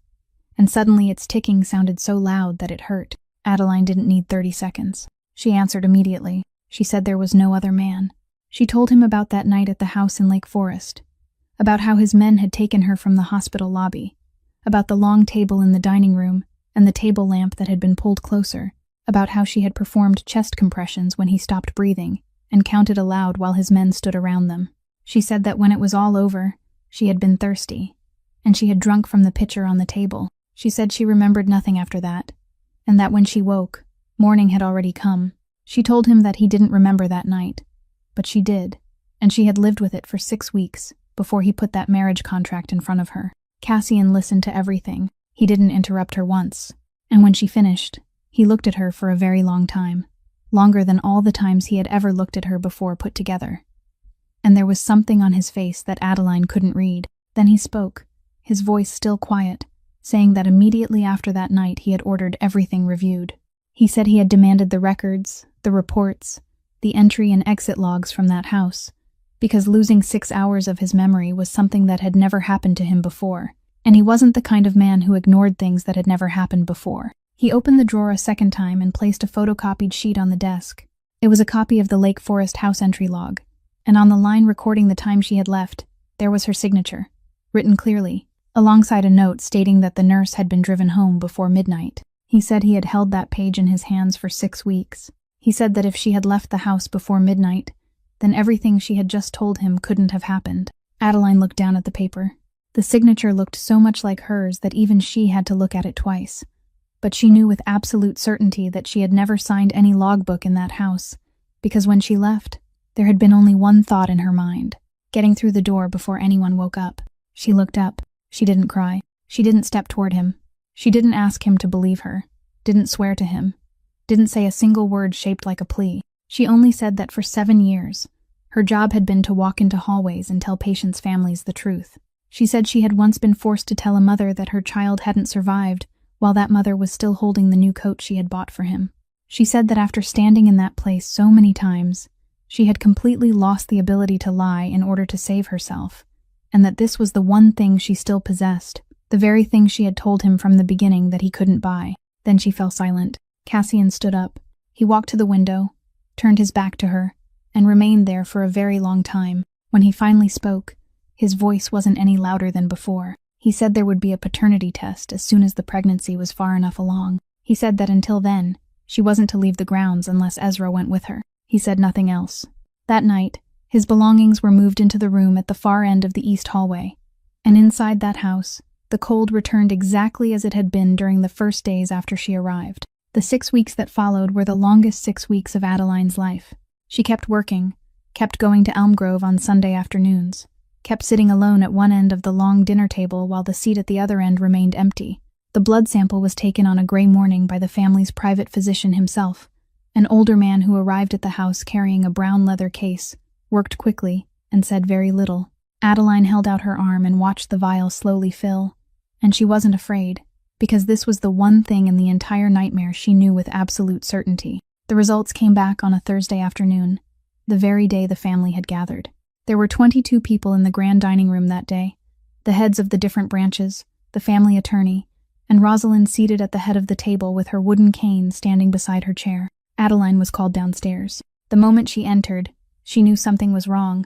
[SPEAKER 1] and suddenly its ticking sounded so loud that it hurt. Adeline didn't need 30 seconds. She answered immediately. She said there was no other man. She told him about that night at the house in Lake Forest, about how his men had taken her from the hospital lobby, about the long table in the dining room and the table lamp that had been pulled closer, about how she had performed chest compressions when he stopped breathing and counted aloud while his men stood around them. She said that when it was all over, she had been thirsty, and she had drunk from the pitcher on the table. She said she remembered nothing after that, and that when she woke, morning had already come. She told him that he didn't remember that night, but she did, and she had lived with it for 6 weeks before he put that marriage contract in front of her. Cassian listened to everything. He didn't interrupt her once, and when she finished, he looked at her for a very long time, longer than all the times he had ever looked at her before put together. And there was something on his face that Adeline couldn't read. Then he spoke, his voice still quiet, saying that immediately after that night he had ordered everything reviewed. He said he had demanded the records, the reports, the entry and exit logs from that house, because losing 6 hours of his memory was something that had never happened to him before, and he wasn't the kind of man who ignored things that had never happened before. He opened the drawer a second time and placed a photocopied sheet on the desk. It was a copy of the Lake Forest house entry log, and on the line recording the time she had left, there was her signature, written clearly, alongside a note stating that the nurse had been driven home before midnight. He said he had held that page in his hands for 6 weeks. He said that if she had left the house before midnight, then everything she had just told him couldn't have happened. Adeline looked down at the paper. The signature looked so much like hers that even she had to look at it twice. But she knew with absolute certainty that she had never signed any logbook in that house, because when she left, there had been only one thought in her mind: getting through the door before anyone woke up. She looked up. She didn't cry. She didn't step toward him. She didn't ask him to believe her, didn't swear to him, didn't say a single word shaped like a plea. She only said that for 7 years, her job had been to walk into hallways and tell patients' families the truth. She said she had once been forced to tell a mother that her child hadn't survived while that mother was still holding the new coat she had bought for him. She said that after standing in that place so many times, she had completely lost the ability to lie in order to save herself, and that this was the one thing she still possessed, the very thing she had told him from the beginning that he couldn't buy. Then she fell silent. Cassian stood up. He walked to the window, turned his back to her, and remained there for a very long time. When he finally spoke, his voice wasn't any louder than before. He said there would be a paternity test as soon as the pregnancy was far enough along. He said that until then, she wasn't to leave the grounds unless Ezra went with her. He said nothing else. That night, his belongings were moved into the room at the far end of the east hallway, and inside that house, the cold returned exactly as it had been during the first days after she arrived. The 6 weeks that followed were the longest 6 weeks of Adeline's life. She kept working, kept going to Elm Grove on Sunday afternoons, kept sitting alone at one end of the long dinner table while the seat at the other end remained empty. The blood sample was taken on a gray morning by the family's private physician himself, an older man who arrived at the house carrying a brown leather case, worked quickly, and said very little. Adeline held out her arm and watched the vial slowly fill, and she wasn't afraid, because this was the one thing in the entire nightmare she knew with absolute certainty. The results came back on a Thursday afternoon, the very day the family had gathered. There were 22 people in the grand dining room that day, the heads of the different branches, the family attorney, and Rosalind seated at the head of the table with her wooden cane standing beside her chair. Adeline was called downstairs. The moment she entered, she knew something was wrong,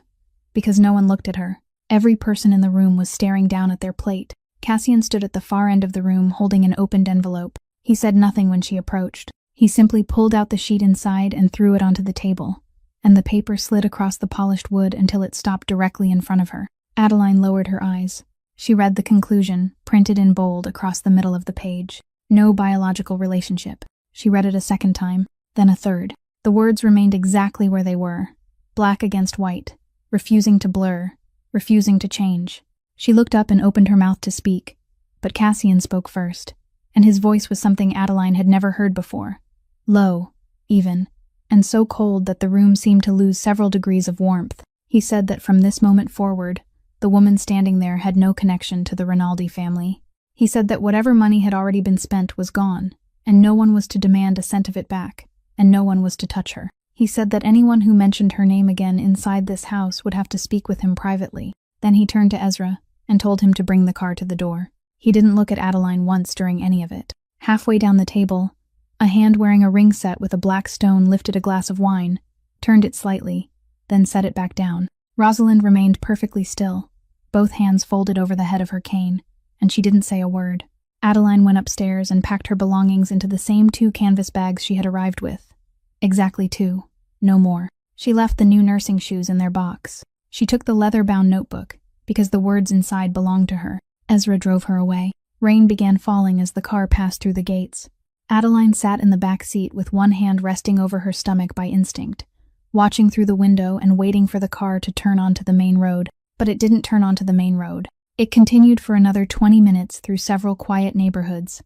[SPEAKER 1] because no one looked at her. Every person in the room was staring down at their plate. Cassian stood at the far end of the room holding an opened envelope. He said nothing when she approached. He simply pulled out the sheet inside and threw it onto the table, and the paper slid across the polished wood until it stopped directly in front of her. Adeline lowered her eyes. She read the conclusion, printed in bold across the middle of the page. No biological relationship. She read it a second time, then a third. The words remained exactly where they were, black against white, refusing to blur, refusing to change. She looked up and opened her mouth to speak, but Cassian spoke first, and his voice was something Adeline had never heard before. Low, even, and so cold that the room seemed to lose several degrees of warmth. He said that from this moment forward, the woman standing there had no connection to the Rinaldi family. He said that whatever money had already been spent was gone, and no one was to demand a cent of it back, and no one was to touch her. He said that anyone who mentioned her name again inside this house would have to speak with him privately. Then he turned to Ezra and told him to bring the car to the door. He didn't look at Adeline once during any of it. Halfway down the table, a hand wearing a ring set with a black stone lifted a glass of wine, turned it slightly, then set it back down. Rosalind remained perfectly still, both hands folded over the head of her cane, and she didn't say a word. Adeline went upstairs and packed her belongings into the same 2 canvas bags she had arrived with. Exactly 2, no more. She left the new nursing shoes in their box. She took the leather-bound notebook, because the words inside belonged to her. Ezra drove her away. Rain began falling as the car passed through the gates. Adeline sat in the back seat with one hand resting over her stomach by instinct, watching through the window and waiting for the car to turn onto the main road. But it didn't turn onto the main road. It continued for another 20 minutes through several quiet neighborhoods,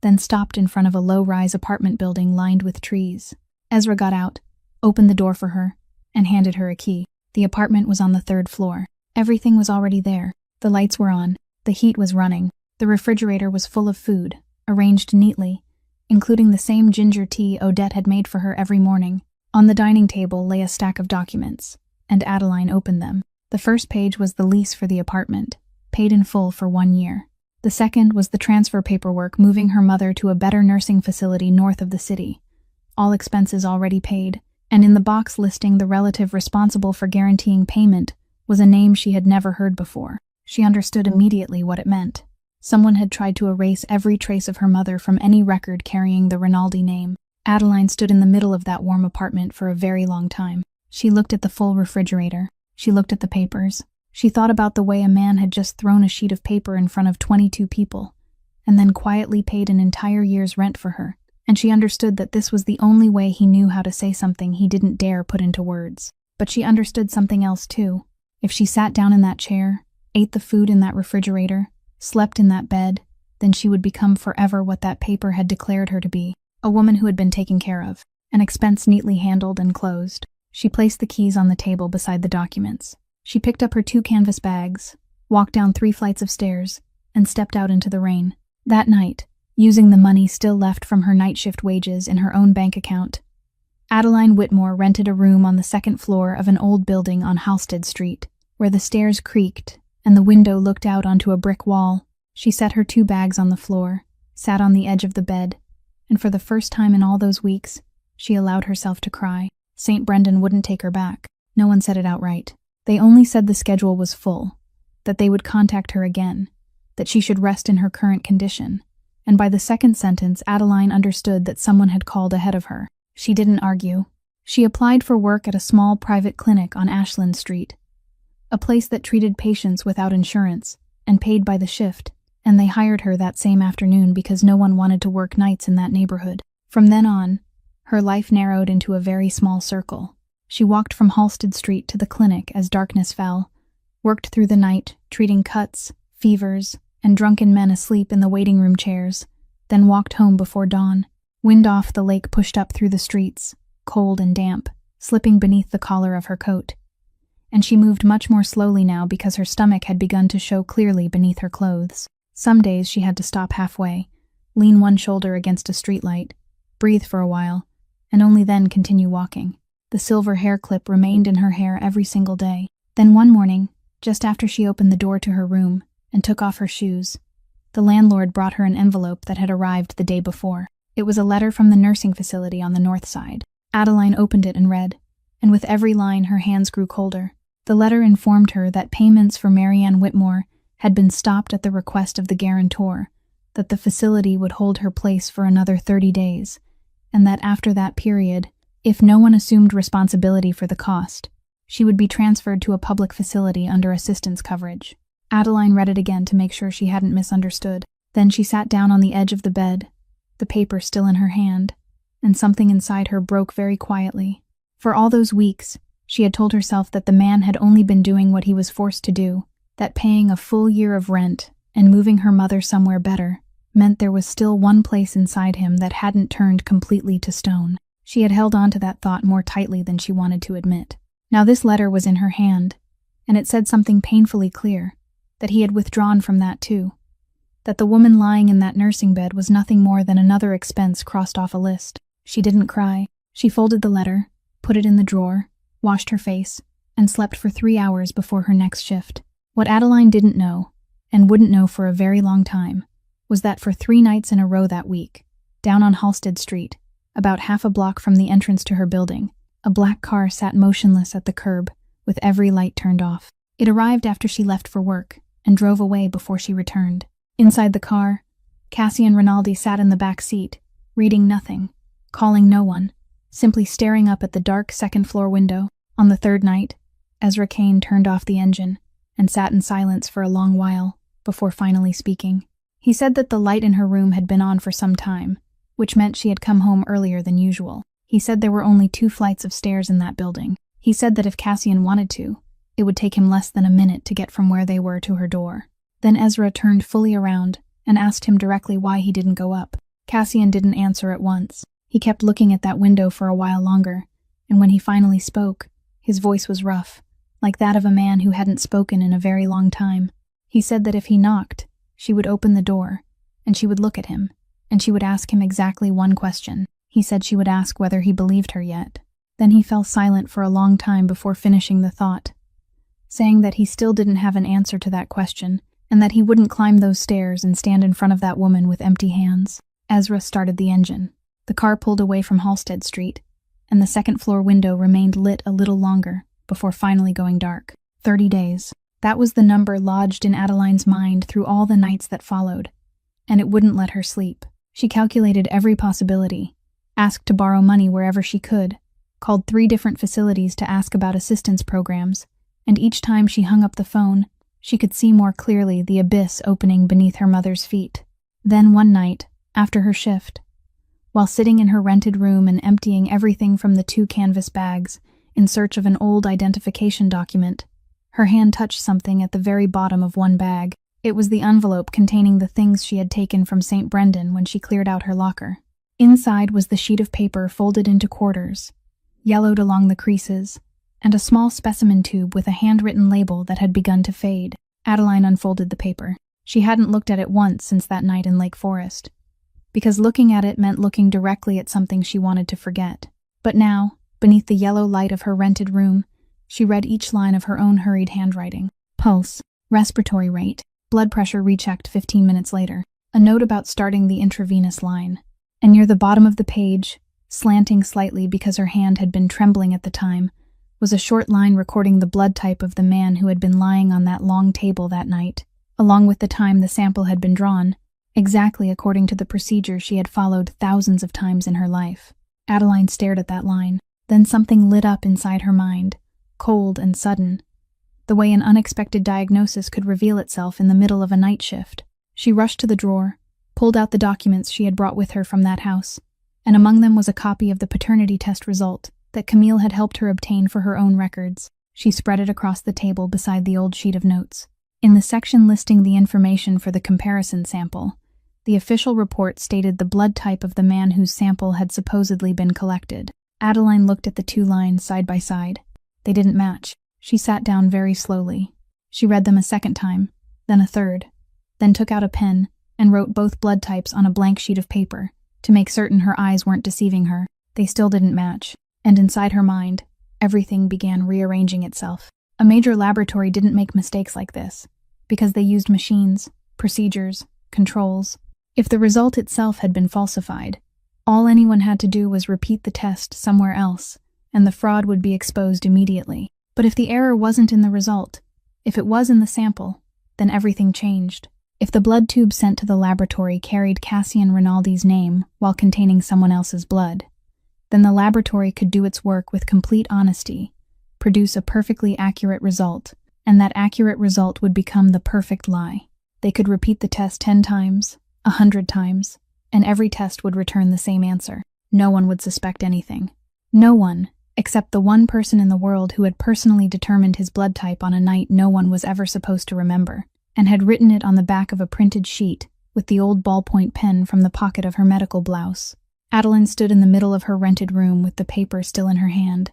[SPEAKER 1] then stopped in front of a low-rise apartment building lined with trees. Ezra got out, opened the door for her, and handed her a key. The apartment was on the 3rd floor. Everything was already there. The lights were on. The heat was running. The refrigerator was full of food, arranged neatly, including the same ginger tea Odette had made for her every morning. On the dining table lay a stack of documents, and Adeline opened them. The first page was the lease for the apartment, paid in full for 1 year. The second was the transfer paperwork moving her mother to a better nursing facility north of the city, all expenses already paid, and in the box listing the relative responsible for guaranteeing payment was a name she had never heard before. She understood immediately what it meant. Someone had tried to erase every trace of her mother from any record carrying the Rinaldi name. Adeline stood in the middle of that warm apartment for a very long time. She looked at the full refrigerator. She looked at the papers. She thought about the way a man had just thrown a sheet of paper in front of 22 people, and then quietly paid an entire year's rent for her. And she understood that this was the only way he knew how to say something he didn't dare put into words. But she understood something else too. If she sat down in that chair, ate the food in that refrigerator, slept in that bed, then she would become forever what that paper had declared her to be, a woman who had been taken care of, an expense neatly handled and closed. She placed the keys on the table beside the documents. She picked up her 2 canvas bags, walked down 3 flights of stairs, and stepped out into the rain. That night, using the money still left from her night shift wages in her own bank account, Adeline Whitmore rented a room on the 2nd floor of an old building on Halsted Street, where the stairs creaked and the window looked out onto a brick wall. She set her 2 bags on the floor, sat on the edge of the bed, and for the first time in all those weeks, she allowed herself to cry. St. Brendan wouldn't take her back. No one said it outright. They only said the schedule was full, that they would contact her again, that she should rest in her current condition. And by the 2nd sentence, Adeline understood that someone had called ahead of her. She didn't argue. She applied for work at a small private clinic on Ashland Street, a place that treated patients without insurance and paid by the shift, and they hired her that same afternoon because no one wanted to work nights in that neighborhood. From then on, her life narrowed into a very small circle. She walked from Halsted Street to the clinic as darkness fell, worked through the night, treating cuts, fevers, and drunken men asleep in the waiting room chairs, then walked home before dawn. Wind off the lake pushed up through the streets, cold and damp, slipping beneath the collar of her coat. And she moved much more slowly now because her stomach had begun to show clearly beneath her clothes. Some days she had to stop halfway, lean one shoulder against a streetlight, breathe for a while, and only then continue walking. The silver hair clip remained in her hair every single day. Then one morning, just after she opened the door to her room and took off her shoes, the landlord brought her an envelope that had arrived the day before. It was a letter from the nursing facility on the north side. Adeline opened it and read, and with every line her hands grew colder. The letter informed her that payments for Marianne Whitmore had been stopped at the request of the guarantor, that the facility would hold her place for another 30 days, and that after that period, if no one assumed responsibility for the cost, she would be transferred to a public facility under assistance coverage. Adeline read it again to make sure she hadn't misunderstood. Then she sat down on the edge of the bed, the paper still in her hand, and something inside her broke very quietly. For all those weeks, she had told herself that the man had only been doing what he was forced to do, that paying a full year of rent and moving her mother somewhere better meant there was still one place inside him that hadn't turned completely to stone. She had held on to that thought more tightly than she wanted to admit. Now this letter was in her hand, and it said something painfully clear, that he had withdrawn from that too, that the woman lying in that nursing bed was nothing more than another expense crossed off a list. She didn't cry. She folded the letter, put it in the drawer, washed her face, and slept for 3 hours before her next shift. What Adeline didn't know, and wouldn't know for a very long time, was that for 3 nights in a row that week, down on Halsted Street, about half a block from the entrance to her building, a black car sat motionless at the curb, with every light turned off. It arrived after she left for work, and drove away before she returned. Inside the car, Cassian Rinaldi sat in the back seat, reading nothing, calling no one, simply staring up at the dark second-floor window. On the 3rd night, Ezra Kane turned off the engine and sat in silence for a long while before finally speaking. He said that the light in her room had been on for some time, which meant she had come home earlier than usual. He said there were only 2 flights of stairs in that building. He said that if Cassian wanted to, it would take him less than a minute to get from where they were to her door. Then Ezra turned fully around and asked him directly why he didn't go up. Cassian didn't answer at once. He kept looking at that window for a while longer, and when he finally spoke, his voice was rough, like that of a man who hadn't spoken in a very long time. He said that if he knocked, she would open the door, and she would look at him, and she would ask him exactly one question. He said she would ask whether he believed her yet. Then he fell silent for a long time before finishing the thought, saying that he still didn't have an answer to that question, and that he wouldn't climb those stairs and stand in front of that woman with empty hands. Ezra started the engine. The car pulled away from Halsted Street, and the second-floor window remained lit a little longer before finally going dark. 30 days. That was the number lodged in Adeline's mind through all the nights that followed, and it wouldn't let her sleep. She calculated every possibility, asked to borrow money wherever she could, called 3 different facilities to ask about assistance programs, and each time she hung up the phone, she could see more clearly the abyss opening beneath her mother's feet. Then one night, after her shift, while sitting in her rented room and emptying everything from the 2 canvas bags in search of an old identification document, her hand touched something at the very bottom of one bag. It was the envelope containing the things she had taken from St. Brendan when she cleared out her locker. Inside was the sheet of paper folded into quarters, yellowed along the creases, and a small specimen tube with a handwritten label that had begun to fade. Adeline unfolded the paper. She hadn't looked at it once since that night in Lake Forest, because looking at it meant looking directly at something she wanted to forget. But now, beneath the yellow light of her rented room, she read each line of her own hurried handwriting. Pulse, respiratory rate, blood pressure rechecked 15 minutes later, a note about starting the intravenous line. And near the bottom of the page, slanting slightly because her hand had been trembling at the time, was a short line recording the blood type of the man who had been lying on that long table that night, along with the time the sample had been drawn, exactly according to the procedure she had followed thousands of times in her life. Adeline stared at that line. Then something lit up inside her mind, cold and sudden, the way an unexpected diagnosis could reveal itself in the middle of a night shift. She rushed to the drawer, pulled out the documents she had brought with her from that house, and among them was a copy of the paternity test result that Camille had helped her obtain for her own records. She spread it across the table beside the old sheet of notes. In the section listing the information for the comparison sample, the official report stated the blood type of the man whose sample had supposedly been collected. Adeline looked at the 2 lines side by side. They didn't match. She sat down very slowly. She read them a second time, then a third, then took out a pen and wrote both blood types on a blank sheet of paper to make certain her eyes weren't deceiving her. They still didn't match, and inside her mind, everything began rearranging itself. A major laboratory didn't make mistakes like this, because they used machines, procedures, controls. If the result itself had been falsified, all anyone had to do was repeat the test somewhere else, and the fraud would be exposed immediately. But if the error wasn't in the result, if it was in the sample, then everything changed. If the blood tube sent to the laboratory carried Cassian Rinaldi's name while containing someone else's blood, then the laboratory could do its work with complete honesty, produce a perfectly accurate result, and that accurate result would become the perfect lie. They could repeat the test 10 times, 100 times, and every test would return the same answer. no one would suspect anything. No one, except the one person in the world who had personally determined his blood type on a night no one was ever supposed to remember, and had written it on the back of a printed sheet with the old ballpoint pen from the pocket of her medical blouse. Adeline stood in the middle of her rented room with the paper still in her hand,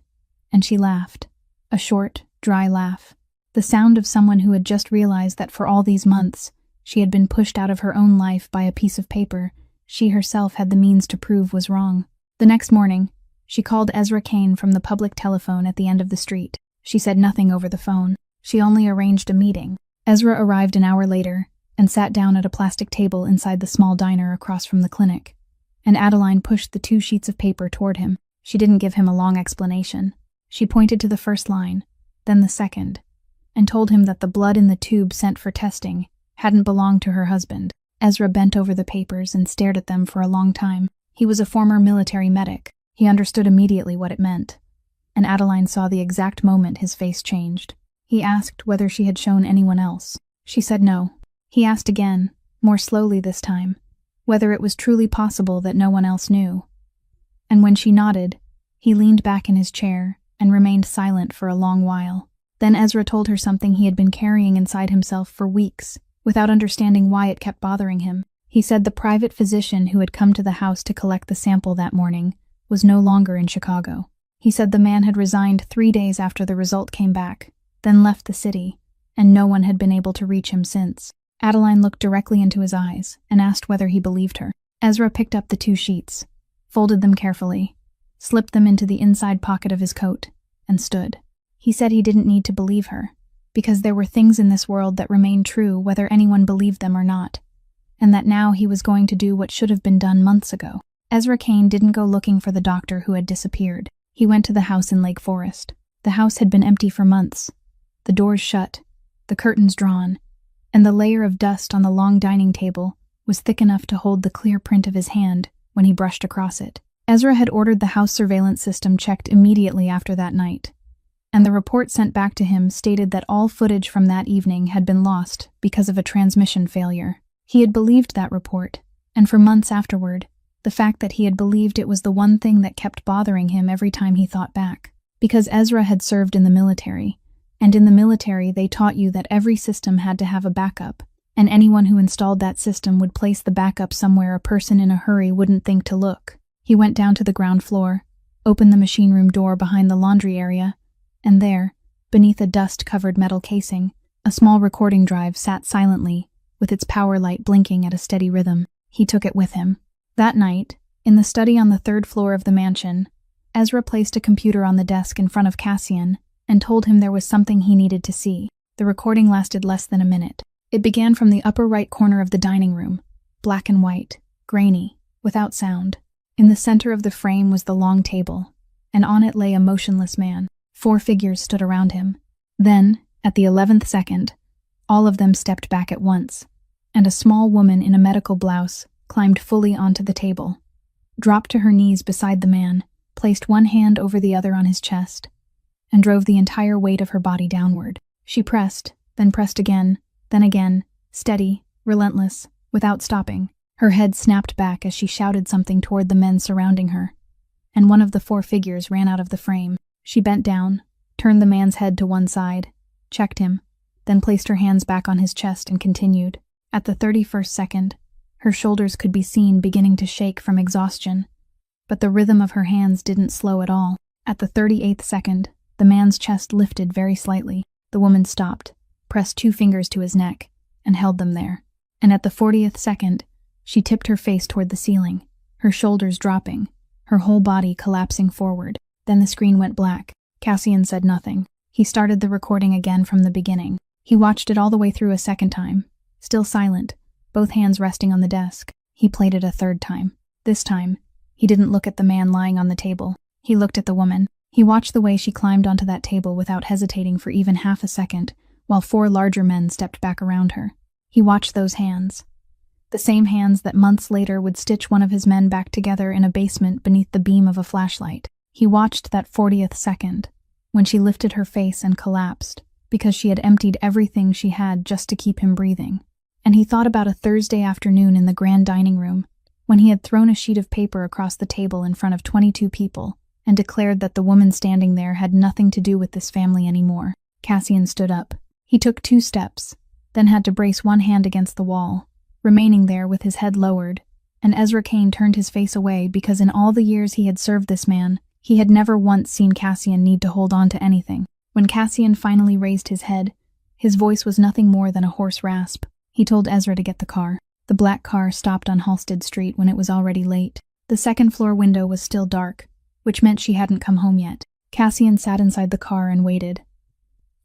[SPEAKER 1] and she laughed. A short, dry laugh. The sound of someone who had just realized that for all these months she had been pushed out of her own life by a piece of paper she herself had the means to prove was wrong. The next morning, she called Ezra Kane from the public telephone at the end of the street. She said nothing over the phone. She only arranged a meeting. Ezra arrived an hour later and sat down at a plastic table inside the small diner across from the clinic, and Adeline pushed the 2 sheets of paper toward him. She didn't give him a long explanation. She pointed to the first line, then the second, and told him that the blood in the tube sent for testing hadn't belonged to her husband. Ezra bent over the papers and stared at them for a long time. He was a former military medic. He understood immediately what it meant, and Adeline saw the exact moment his face changed. He asked whether she had shown anyone else. She said no. He asked again, more slowly this time, whether it was truly possible that no one else knew. And when she nodded, he leaned back in his chair and remained silent for a long while. Then Ezra told her something he had been carrying inside himself for weeks, without understanding why it kept bothering him. He said the private physician who had come to the house to collect the sample that morning was no longer in Chicago. He said the man had resigned 3 days after the result came back, then left the city, and no one had been able to reach him since. Adeline looked directly into his eyes and asked whether he believed her. Ezra picked up the 2 sheets, folded them carefully, slipped them into the inside pocket of his coat, and stood. He said he didn't need to believe her, because there were things in this world that remained true whether anyone believed them or not, and that now he was going to do what should have been done months ago. Ezra Kane didn't go looking for the doctor who had disappeared. He went to the house in Lake Forest. The house had been empty for months, the doors shut, the curtains drawn, and the layer of dust on the long dining table was thick enough to hold the clear print of his hand when he brushed across it. Ezra had ordered the house surveillance system checked immediately after that night, and the report sent back to him stated that all footage from that evening had been lost because of a transmission failure. He had believed that report, and for months afterward, the fact that he had believed it was the one thing that kept bothering him every time he thought back. Because Ezra had served in the military, and in the military they taught you that every system had to have a backup, and anyone who installed that system would place the backup somewhere a person in a hurry wouldn't think to look. He went down to the ground floor, opened the machine room door behind the laundry area, and there, beneath a dust-covered metal casing, a small recording drive sat silently, with its power light blinking at a steady rhythm. He took it with him. That night, in the study on the 3rd floor of the mansion, Ezra placed a computer on the desk in front of Cassian and told him there was something he needed to see. The recording lasted less than a minute. It began from the upper right corner of the dining room, black and white, grainy, without sound. In the center of the frame was the long table, and on it lay a motionless man. 4 figures stood around him. Then, at the 11th second, all of them stepped back at once, and a small woman in a medical blouse climbed fully onto the table, dropped to her knees beside the man, placed one hand over the other on his chest, and drove the entire weight of her body downward. She pressed, then pressed again, steady, relentless, without stopping. Her head snapped back as she shouted something toward the men surrounding her, and one of the 4 figures ran out of the frame. She bent down, turned the man's head to one side, checked him, then placed her hands back on his chest and continued. At the 31st second, her shoulders could be seen beginning to shake from exhaustion, but the rhythm of her hands didn't slow at all. At the 38th second, the man's chest lifted very slightly. The woman stopped, pressed 2 fingers to his neck, and held them there. And at the 40th second, she tipped her face toward the ceiling, her shoulders dropping, her whole body collapsing forward. Then the screen went black. Cassian said nothing. He started the recording again from the beginning. He watched it all the way through a second time, still silent, both hands resting on the desk. He played it a 3rd time. This time, he didn't look at the man lying on the table. He looked at the woman. He watched the way she climbed onto that table without hesitating for even half a second, while 4 larger men stepped back around her. He watched those hands. The same hands that months later would stitch one of his men back together in a basement beneath the beam of a flashlight. He watched that 40th second, when she lifted her face and collapsed, because she had emptied everything she had just to keep him breathing. And he thought about a Thursday afternoon in the grand dining room, when he had thrown a sheet of paper across the table in front of 22 people and declared that the woman standing there had nothing to do with this family anymore. Cassian stood up. He took 2 steps, then had to brace one hand against the wall, remaining there with his head lowered, and Ezra Kane turned his face away because in all the years he had served this man, he had never once seen Cassian need to hold on to anything. When Cassian finally raised his head, his voice was nothing more than a hoarse rasp. He told Ezra to get the car. The black car stopped on Halsted Street when it was already late. The second-floor window was still dark, which meant she hadn't come home yet. Cassian sat inside the car and waited.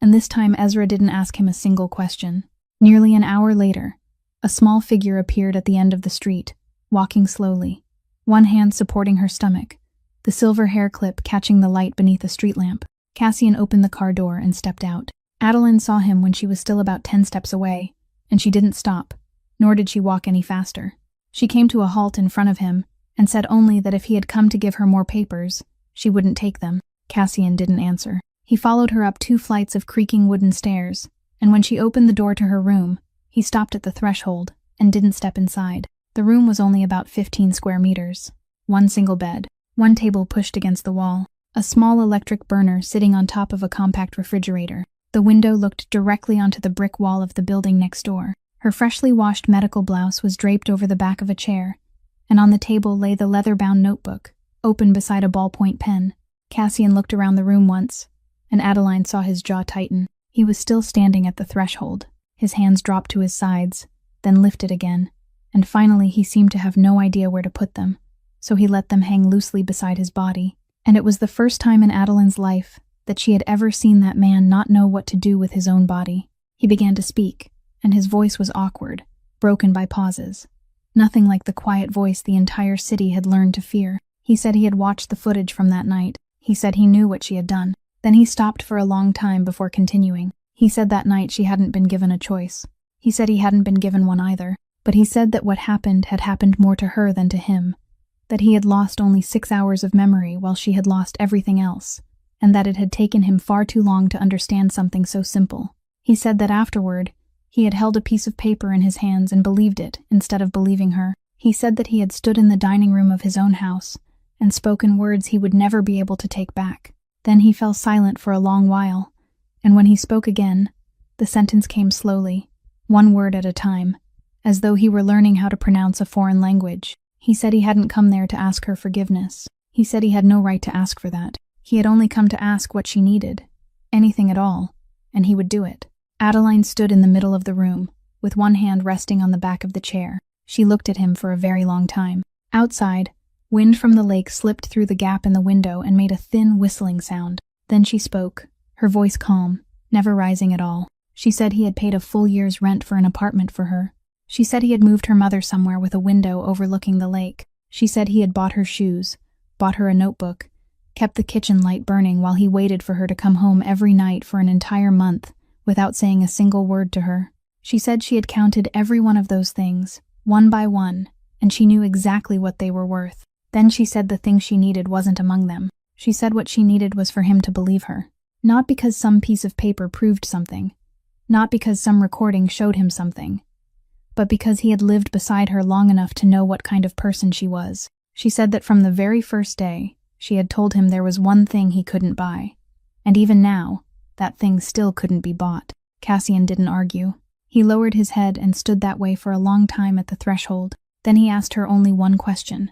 [SPEAKER 1] And this time Ezra didn't ask him a single question. Nearly an hour later, a small figure appeared at the end of the street, walking slowly, one hand supporting her stomach, the silver hair clip catching the light beneath a street lamp. Cassian opened the car door and stepped out. Adeline saw him when she was still about 10 steps away, and she didn't stop, nor did she walk any faster. She came to a halt in front of him and said only that if he had come to give her more papers, she wouldn't take them. Cassian didn't answer. He followed her up 2 flights of creaking wooden stairs, and when she opened the door to her room, he stopped at the threshold and didn't step inside. The room was only about 15 square meters. 1 single bed, 1 table pushed against the wall, a small electric burner sitting on top of a compact refrigerator. The window looked directly onto the brick wall of the building next door. Her freshly washed medical blouse was draped over the back of a chair, and on the table lay the leather-bound notebook, open beside a ballpoint pen. Cassian looked around the room once, and Adeline saw his jaw tighten. He was still standing at the threshold. His hands dropped to his sides, then lifted again, and finally he seemed to have no idea where to put them, so he let them hang loosely beside his body. And it was the first time in Adeline's life that she had ever seen that man not know what to do with his own body. He began to speak, and his voice was awkward, broken by pauses. Nothing like the quiet voice the entire city had learned to fear. He said he had watched the footage from that night. He said he knew what she had done. Then he stopped for a long time before continuing. He said that night she hadn't been given a choice. He said he hadn't been given one either, but he said that what happened had happened more to her than to him, that he had lost only 6 hours of memory while she had lost everything else, and that it had taken him far too long to understand something so simple. He said that afterward, he had held a piece of paper in his hands and believed it instead of believing her. He said that he had stood in the dining room of his own house and spoken words he would never be able to take back. Then he fell silent for a long while, and when he spoke again, the sentence came slowly, 1 word at a time, as though he were learning how to pronounce a foreign language. He said he hadn't come there to ask her forgiveness. He said he had no right to ask for that. He had only come to ask what she needed, anything at all, and he would do it. Adeline stood in the middle of the room, with one hand resting on the back of the chair. She looked at him for a very long time. Outside, wind from the lake slipped through the gap in the window and made a thin whistling sound. Then she spoke, her voice calm, never rising at all. She said he had paid a full year's rent for an apartment for her. She said he had moved her mother somewhere with a window overlooking the lake. She said he had bought her shoes, bought her a notebook, kept the kitchen light burning while he waited for her to come home every night for an entire month without saying a single word to her. She said she had counted every one of those things, one by one, and she knew exactly what they were worth. Then she said the thing she needed wasn't among them. She said what she needed was for him to believe her. Not because some piece of paper proved something, not because some recording showed him something, but because he had lived beside her long enough to know what kind of person she was. She said that from the very first day, she had told him there was one thing he couldn't buy, and even now, that thing still couldn't be bought. Cassian didn't argue. He lowered his head and stood that way for a long time at the threshold. Then he asked her only one question,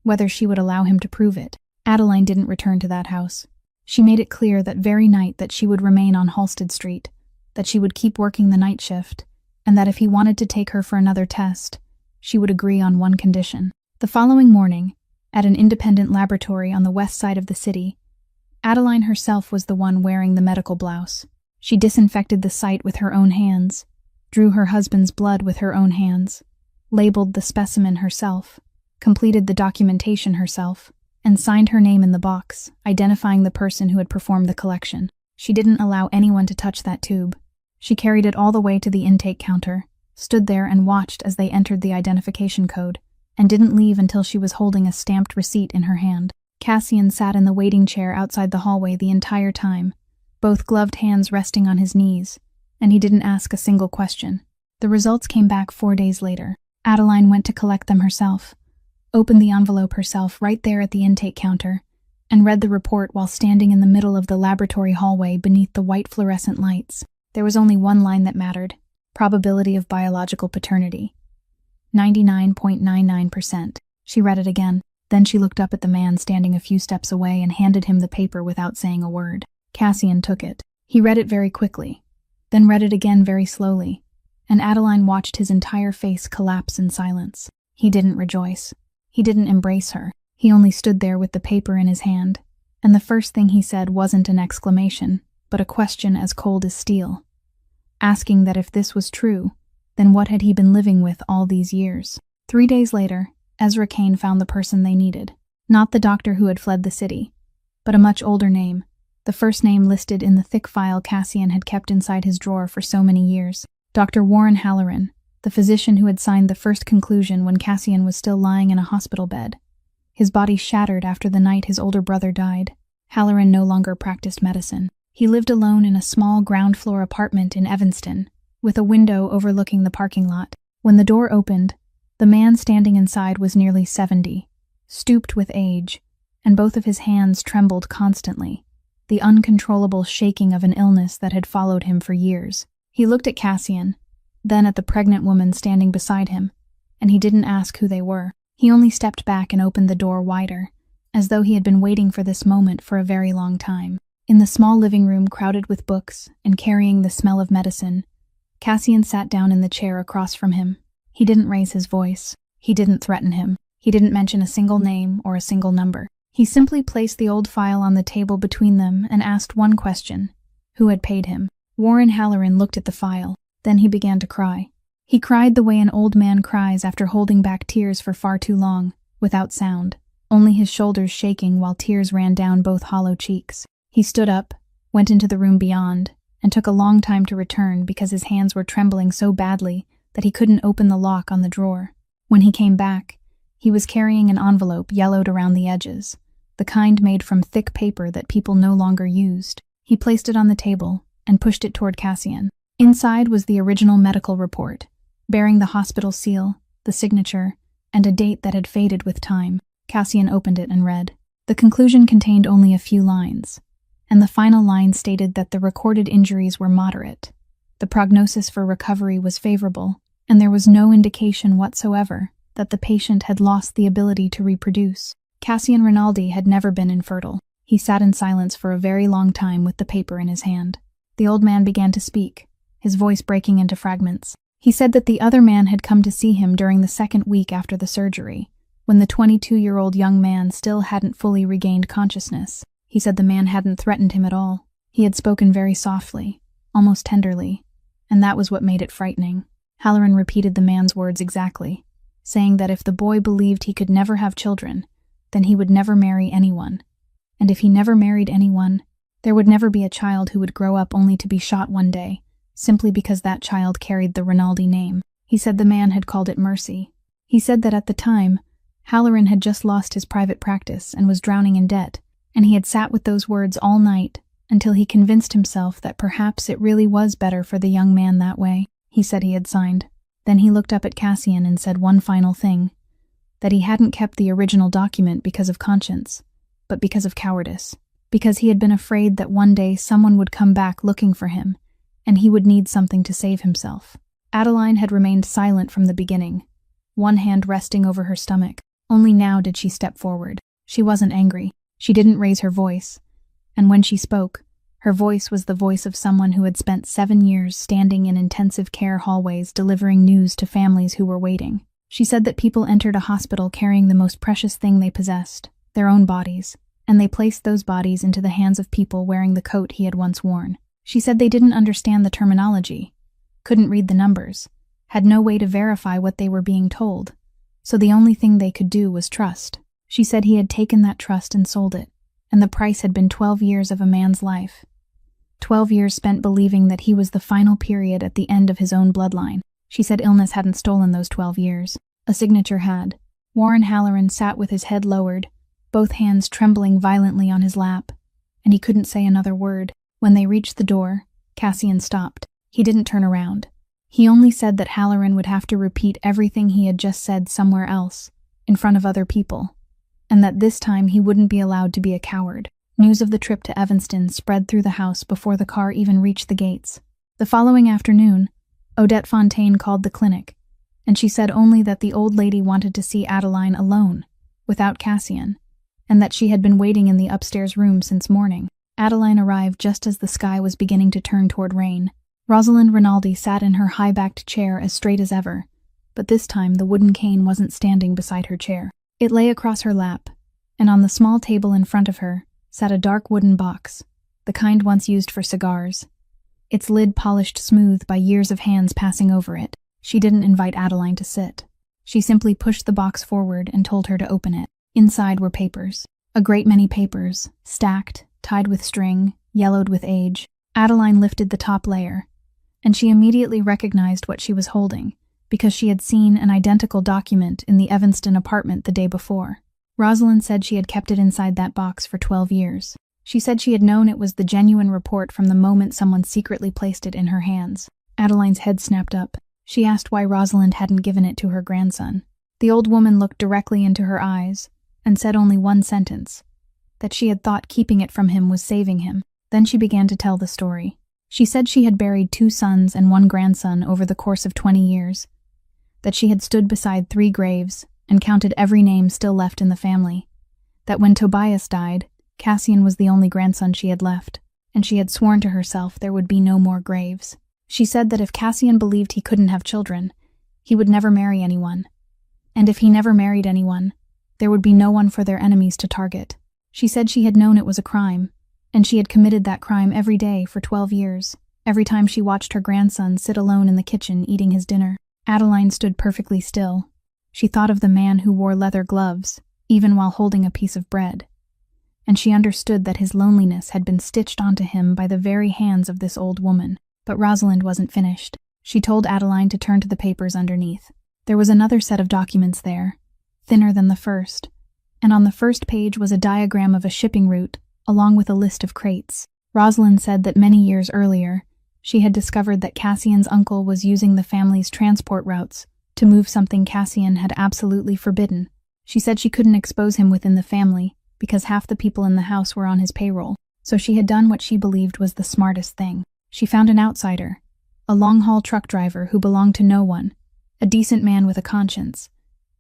[SPEAKER 1] whether she would allow him to prove it. Adeline didn't return to that house. She made it clear that very night that she would remain on Halsted Street, that she would keep working the night shift, and that if he wanted to take her for another test, she would agree on one condition. The following morning, at an independent laboratory on the west side of the city, Adeline herself was the one wearing the medical blouse. She disinfected the site with her own hands, drew her husband's blood with her own hands, labeled the specimen herself, completed the documentation herself, and signed her name in the box, identifying the person who had performed the collection. She didn't allow anyone to touch that tube. She carried it all the way to the intake counter, stood there and watched as they entered the identification code, and didn't leave until she was holding a stamped receipt in her hand. Cassian sat in the waiting chair outside the hallway the entire time, both gloved hands resting on his knees, and he didn't ask a single question. The results came back 4 days later. Adeline went to collect them herself, opened the envelope herself right there at the intake counter, and read the report while standing in the middle of the laboratory hallway beneath the white fluorescent lights. There was only one line that mattered: probability of biological paternity. 99.99%. She read it again. Then she looked up at the man standing a few steps away and handed him the paper without saying a word. Cassian took it. He read it very quickly, then read it again very slowly, and Adeline watched his entire face collapse in silence. He didn't rejoice. He didn't embrace her. He only stood there with the paper in his hand, and the first thing he said wasn't an exclamation, but a question as cold as steel, asking that if this was true, then what had he been living with all these years? 3 days later, Ezra Kane found the person they needed. Not the doctor who had fled the city, but a much older name, the first name listed in the thick file Cassian had kept inside his drawer for so many years. Dr. Warren Halloran, the physician who had signed the first conclusion when Cassian was still lying in a hospital bed. His body shattered after the night his older brother died. Halloran no longer practiced medicine. He lived alone in a small ground-floor apartment in Evanston, with a window overlooking the parking lot. When the door opened, the man standing inside was nearly 70, stooped with age, and both of his hands trembled constantly, the uncontrollable shaking of an illness that had followed him for years. He looked at Cassian, then at the pregnant woman standing beside him, and he didn't ask who they were. He only stepped back and opened the door wider, as though he had been waiting for this moment for a very long time. In the small living room crowded with books and carrying the smell of medicine, Cassian sat down in the chair across from him. He didn't raise his voice. He didn't threaten him. He didn't mention a single name or a single number. He simply placed the old file on the table between them and asked one question: who had paid him? Warren Halloran looked at the file. Then he began to cry. He cried the way an old man cries after holding back tears for far too long, without sound, only his shoulders shaking while tears ran down both hollow cheeks. He stood up, went into the room beyond, and took a long time to return because his hands were trembling so badly that he couldn't open the lock on the drawer. When he came back, he was carrying an envelope yellowed around the edges, the kind made from thick paper that people no longer used. He placed it on the table and pushed it toward Cassian. Inside was the original medical report, bearing the hospital seal, the signature, and a date that had faded with time. Cassian opened it and read. The conclusion contained only a few lines, and the final line stated that the recorded injuries were moderate. The prognosis for recovery was favorable, and there was no indication whatsoever that the patient had lost the ability to reproduce. Cassian Rinaldi had never been infertile. He sat in silence for a very long time with the paper in his hand. The old man began to speak, his voice breaking into fragments. He said that the other man had come to see him during the second week after the surgery, when the 22-year-old young man still hadn't fully regained consciousness. He said the man hadn't threatened him at all. He had spoken very softly, almost tenderly, and that was what made it frightening. Halloran repeated the man's words exactly, saying that if the boy believed he could never have children, then he would never marry anyone, and if he never married anyone, there would never be a child who would grow up only to be shot one day, simply because that child carried the Rinaldi name. He said the man had called it mercy. He said that at the time, Halloran had just lost his private practice and was drowning in debt, and he had sat with those words all night until he convinced himself that perhaps it really was better for the young man that way. He said he had signed. Then he looked up at Cassian and said one final thing, that he hadn't kept the original document because of conscience, but because of cowardice, because he had been afraid that one day someone would come back looking for him, and he would need something to save himself. Adeline had remained silent from the beginning, one hand resting over her stomach. Only now did she step forward. She wasn't angry. She didn't raise her voice, and when she spoke, her voice was the voice of someone who had spent 7 years standing in intensive care hallways delivering news to families who were waiting. She said that people entered a hospital carrying the most precious thing they possessed, their own bodies, and they placed those bodies into the hands of people wearing the coat he had once worn. She said they didn't understand the terminology, couldn't read the numbers, had no way to verify what they were being told, so the only thing they could do was trust. She said he had taken that trust and sold it, and the price had been 12 years of a man's life. 12 years spent believing that he was the final period at the end of his own bloodline. She said illness hadn't stolen those 12 years. A signature had. Warren Halloran sat with his head lowered, both hands trembling violently on his lap, and he couldn't say another word. When they reached the door, Cassian stopped. He didn't turn around. He only said that Halloran would have to repeat everything he had just said somewhere else, in front of other people, and that this time he wouldn't be allowed to be a coward. News of the trip to Evanston spread through the house before the car even reached the gates. The following afternoon, Odette Fontaine called the clinic, and she said only that the old lady wanted to see Adeline alone, without Cassian, and that she had been waiting in the upstairs room since morning. Adeline arrived just as the sky was beginning to turn toward rain. Rosalind Rinaldi sat in her high-backed chair as straight as ever, but this time the wooden cane wasn't standing beside her chair. It lay across her lap, and on the small table in front of her sat a dark wooden box, the kind once used for cigars, its lid polished smooth by years of hands passing over it. She didn't invite Adeline to sit. She simply pushed the box forward and told her to open it. Inside were papers. A great many papers, stacked, tied with string, yellowed with age. Adeline lifted the top layer, and she immediately recognized what she was holding, because she had seen an identical document in the Evanston apartment the day before. Rosalind said she had kept it inside that box for 12 years. She said she had known it was the genuine report from the moment someone secretly placed it in her hands. Adeline's head snapped up. She asked why Rosalind hadn't given it to her grandson. The old woman looked directly into her eyes and said only one sentence, that she had thought keeping it from him was saving him. Then she began to tell the story. She said she had buried 2 sons and 1 grandson over the course of 20 years, that she had stood beside 3 graves and counted every name still left in the family, that when Tobias died, Cassian was the only grandson she had left, and she had sworn to herself there would be no more graves. She said that if Cassian believed he couldn't have children, he would never marry anyone, and if he never married anyone, there would be no one for their enemies to target. She said she had known it was a crime, and she had committed that crime every day for 12 years, every time she watched her grandson sit alone in the kitchen eating his dinner. Adeline stood perfectly still. She thought of the man who wore leather gloves, even while holding a piece of bread, and she understood that his loneliness had been stitched onto him by the very hands of this old woman. But Rosalind wasn't finished. She told Adeline to turn to the papers underneath. There was another set of documents there, thinner than the first, and on the first page was a diagram of a shipping route, along with a list of crates. Rosalind said that many years earlier, she had discovered that Cassian's uncle was using the family's transport routes to move something Cassian had absolutely forbidden. She said she couldn't expose him within the family because half the people in the house were on his payroll, so she had done what she believed was the smartest thing. She found an outsider, a long-haul truck driver who belonged to no one, a decent man with a conscience,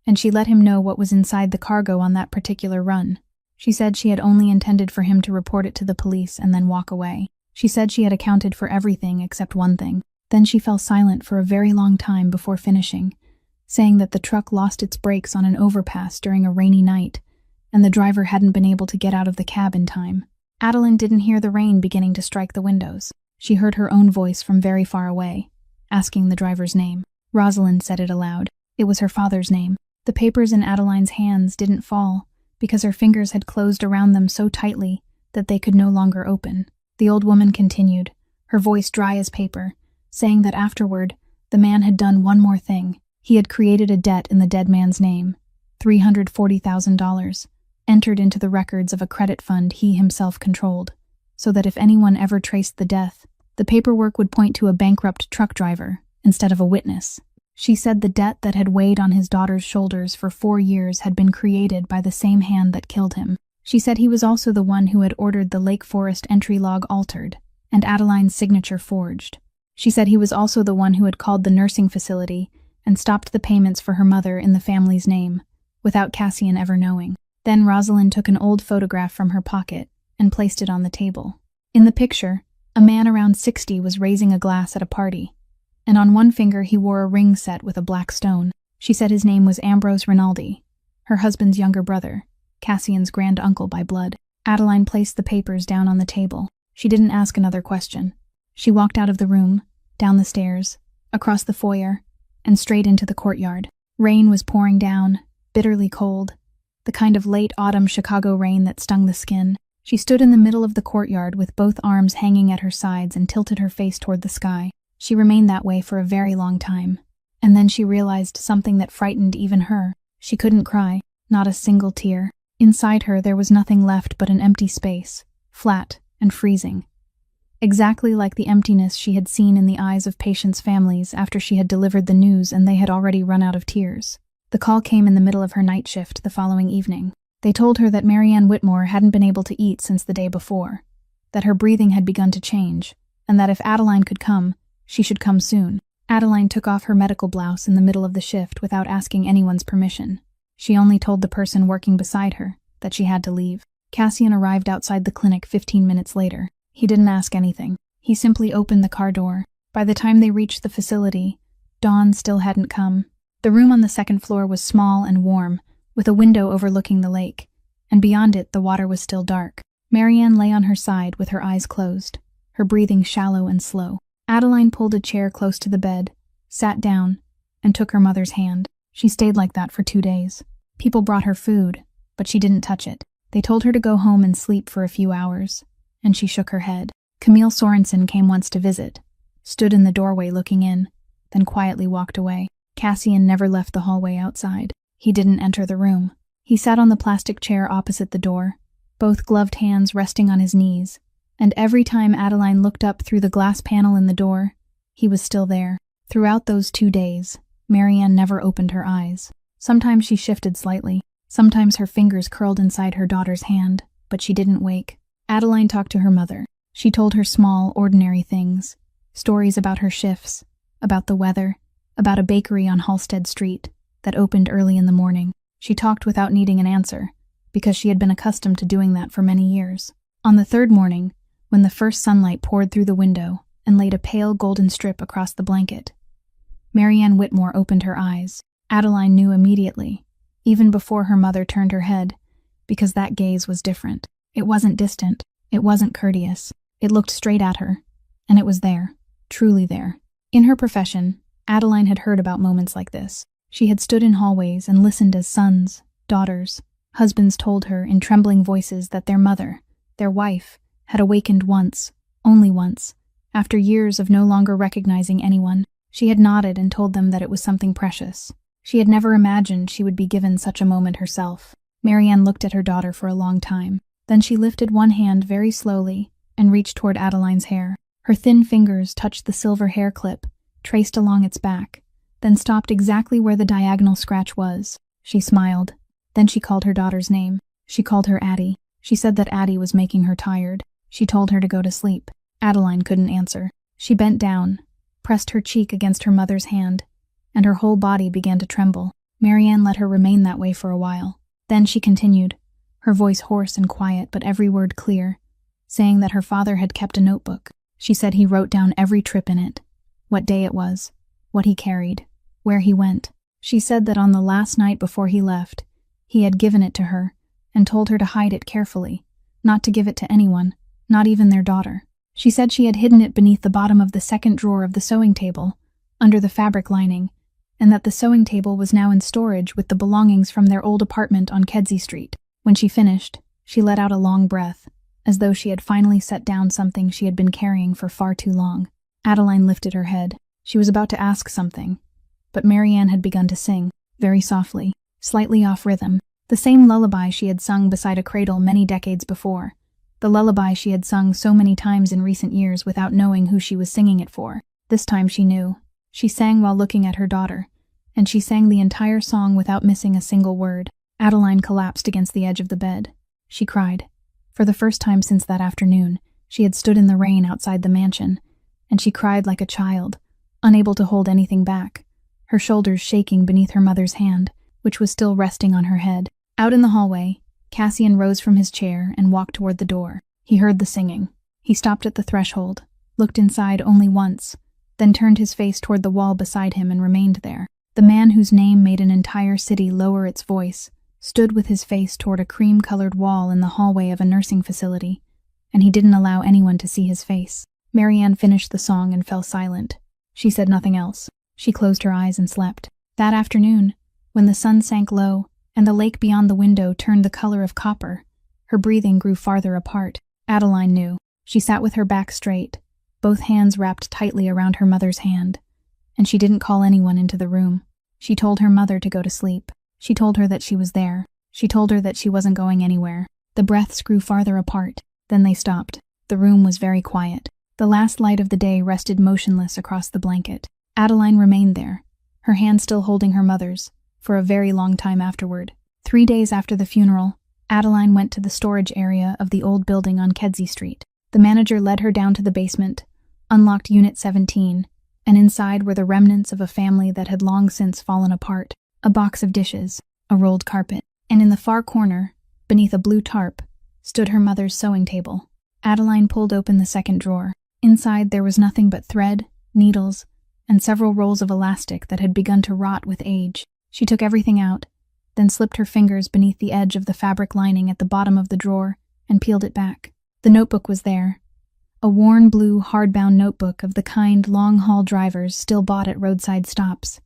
[SPEAKER 1] and she let him know what was inside the cargo on that particular run. She said she had only intended for him to report it to the police and then walk away. She said she had accounted for everything except one thing. Then she fell silent for a very long time before finishing, saying that the truck lost its brakes on an overpass during a rainy night, and the driver hadn't been able to get out of the cab in time. Adeline didn't hear the rain beginning to strike the windows. She heard her own voice from very far away, asking the driver's name. Rosalind said it aloud. It was her father's name. The papers in Adeline's hands didn't fall, because her fingers had closed around them so tightly that they could no longer open. The old woman continued, her voice dry as paper, saying that afterward, the man had done one more thing. He had created a debt in the dead man's name, $340,000, entered into the records of a credit fund he himself controlled, so that if anyone ever traced the death, the paperwork would point to a bankrupt truck driver instead of a witness. She said the debt that had weighed on his daughter's shoulders for 4 years had been created by the same hand that killed him. She said he was also the one who had ordered the Lake Forest entry log altered and Adeline's signature forged. She said he was also the one who had called the nursing facility and stopped the payments for her mother in the family's name, without Cassian ever knowing. Then Rosalind took an old photograph from her pocket and placed it on the table. In the picture, a man around 60 was raising a glass at a party, and on one finger he wore a ring set with a black stone. She said his name was Ambrose Rinaldi, her husband's younger brother, Cassian's grand-uncle by blood. Adeline placed the papers down on the table. She didn't ask another question. She walked out of the room, down the stairs, across the foyer, and straight into the courtyard. Rain was pouring down, bitterly cold, the kind of late autumn Chicago rain that stung the skin. She stood in the middle of the courtyard with both arms hanging at her sides and tilted her face toward the sky. She remained that way for a very long time, and then she realized something that frightened even her. She couldn't cry, not a single tear. Inside her there was nothing left but an empty space, flat and freezing. Exactly like the emptiness she had seen in the eyes of patients' families after she had delivered the news and they had already run out of tears. The call came in the middle of her night shift the following evening. They told her that Marianne Whitmore hadn't been able to eat since the day before, that her breathing had begun to change, and that if Adeline could come, she should come soon. Adeline took off her medical blouse in the middle of the shift without asking anyone's permission. She only told the person working beside her that she had to leave. Cassian arrived outside the clinic 15 minutes later. He didn't ask anything. He simply opened the car door. By the time they reached the facility, dawn still hadn't come. The room on the second floor was small and warm, with a window overlooking the lake, and beyond it the water was still dark. Marianne lay on her side with her eyes closed, her breathing shallow and slow. Adeline pulled a chair close to the bed, sat down, and took her mother's hand. She stayed like that for 2 days. People brought her food, but she didn't touch it. They told her to go home and sleep for a few hours, and she shook her head. Camille Sorensen came once to visit, stood in the doorway looking in, then quietly walked away. Cassian never left the hallway outside. He didn't enter the room. He sat on the plastic chair opposite the door, both gloved hands resting on his knees, and every time Adeline looked up through the glass panel in the door, he was still there. Throughout those 2 days, Marianne never opened her eyes. Sometimes she shifted slightly. Sometimes her fingers curled inside her daughter's hand, but she didn't wake. Adeline talked to her mother. She told her small, ordinary things. Stories about her shifts, about the weather, about a bakery on Halsted Street that opened early in the morning. She talked without needing an answer, because she had been accustomed to doing that for many years. On the third morning, when the first sunlight poured through the window and laid a pale golden strip across the blanket, Marianne Whitmore opened her eyes. Adeline knew immediately, even before her mother turned her head, because that gaze was different. It wasn't distant. It wasn't courteous. It looked straight at her, and it was there, truly there. In her profession, Adeline had heard about moments like this. She had stood in hallways and listened as sons, daughters, husbands told her in trembling voices that their mother, their wife, had awakened once, only once, after years of no longer recognizing anyone. She had nodded and told them that it was something precious. She had never imagined she would be given such a moment herself. Marianne looked at her daughter for a long time. Then she lifted one hand very slowly and reached toward Adeline's hair. Her thin fingers touched the silver hair clip, traced along its back, then stopped exactly where the diagonal scratch was. She smiled. Then she called her daughter's name. She called her Addie. She said that Addie was making her tired. She told her to go to sleep. Adeline couldn't answer. She bent down, pressed her cheek against her mother's hand, and her whole body began to tremble. Marianne let her remain that way for a while. Then she continued, her voice hoarse and quiet but every word clear, saying that her father had kept a notebook. She said he wrote down every trip in it, what day it was, what he carried, where he went. She said that on the last night before he left, he had given it to her and told her to hide it carefully, not to give it to anyone, not even their daughter. She said she had hidden it beneath the bottom of the second drawer of the sewing table, under the fabric lining, and that the sewing table was now in storage with the belongings from their old apartment on Kedzie Street. When she finished, she let out a long breath, as though she had finally set down something she had been carrying for far too long. Adeline lifted her head. She was about to ask something, but Marianne had begun to sing, very softly, slightly off rhythm, the same lullaby she had sung beside a cradle many decades before, the lullaby she had sung so many times in recent years without knowing who she was singing it for. This time she knew. She sang while looking at her daughter, and she sang the entire song without missing a single word. Adeline collapsed against the edge of the bed. She cried. For the first time since that afternoon, she had stood in the rain outside the mansion, and she cried like a child, unable to hold anything back, her shoulders shaking beneath her mother's hand, which was still resting on her head. Out in the hallway, Cassian rose from his chair and walked toward the door. He heard the singing. He stopped at the threshold, looked inside only once, then turned his face toward the wall beside him and remained there. The man whose name made an entire city lower its voice stood with his face toward a cream-colored wall in the hallway of a nursing facility, and he didn't allow anyone to see his face. Marianne finished the song and fell silent. She said nothing else. She closed her eyes and slept. That afternoon, when the sun sank low and the lake beyond the window turned the color of copper, her breathing grew farther apart. Adeline knew. She sat with her back straight, both hands wrapped tightly around her mother's hand, and she didn't call anyone into the room. She told her mother to go to sleep. She told her that she was there. She told her that she wasn't going anywhere. The breaths grew farther apart. Then they stopped. The room was very quiet. The last light of the day rested motionless across the blanket. Adeline remained there, her hand still holding her mother's, for a very long time afterward. 3 days after the funeral, Adeline went to the storage area of the old building on Kedzie Street. The manager led her down to the basement, unlocked Unit 17, and inside were the remnants of a family that had long since fallen apart. A box of dishes, a rolled carpet, and in the far corner, beneath a blue tarp, stood her mother's sewing table. Adeline pulled open the second drawer. Inside there was nothing but thread, needles, and several rolls of elastic that had begun to rot with age. She took everything out, then slipped her fingers beneath the edge of the fabric lining at the bottom of the drawer and peeled it back. The notebook was there. A worn blue hardbound notebook of the kind long-haul drivers still bought at roadside stops.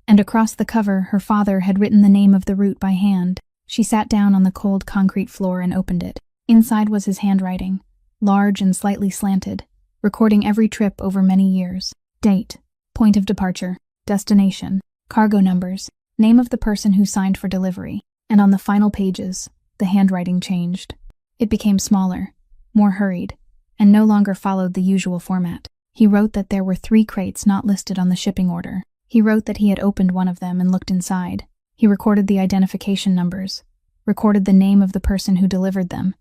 [SPEAKER 1] And across the cover her father had written the name of the route by hand. She sat down on the cold concrete floor and opened it. Inside was his handwriting, large and slightly slanted, recording every trip over many years. Date, point of departure, destination, cargo numbers, name of the person who signed for delivery. And on the final pages, the handwriting changed. It became smaller, more hurried, and no longer followed the usual format. He wrote that there were 3 crates not listed on the shipping order. He wrote that he had opened one of them and looked inside. He recorded the identification numbers, recorded the name of the person who delivered them,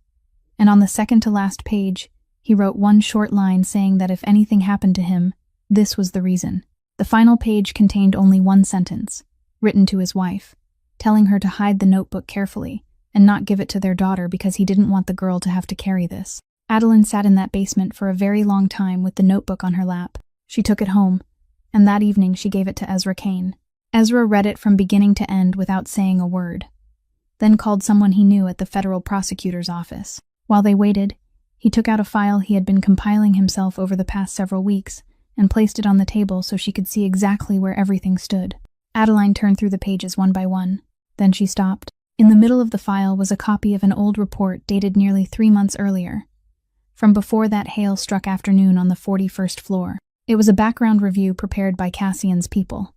[SPEAKER 1] and on the second to last page, he wrote one short line saying that if anything happened to him, this was the reason. The final page contained only one sentence, written to his wife, telling her to hide the notebook carefully and not give it to their daughter because he didn't want the girl to have to carry this. Adeline sat in that basement for a very long time with the notebook on her lap. She took it home, and that evening she gave it to Ezra Kane. Ezra read it from beginning to end without saying a word, then called someone he knew at the federal prosecutor's office. While they waited, he took out a file he had been compiling himself over the past several weeks and placed it on the table so she could see exactly where everything stood. Adeline turned through the pages one by one. Then she stopped. In the middle of the file was a copy of an old report dated nearly 3 months earlier, from before that hail-struck afternoon on the 41st floor. It was a background review prepared by Cassian's people,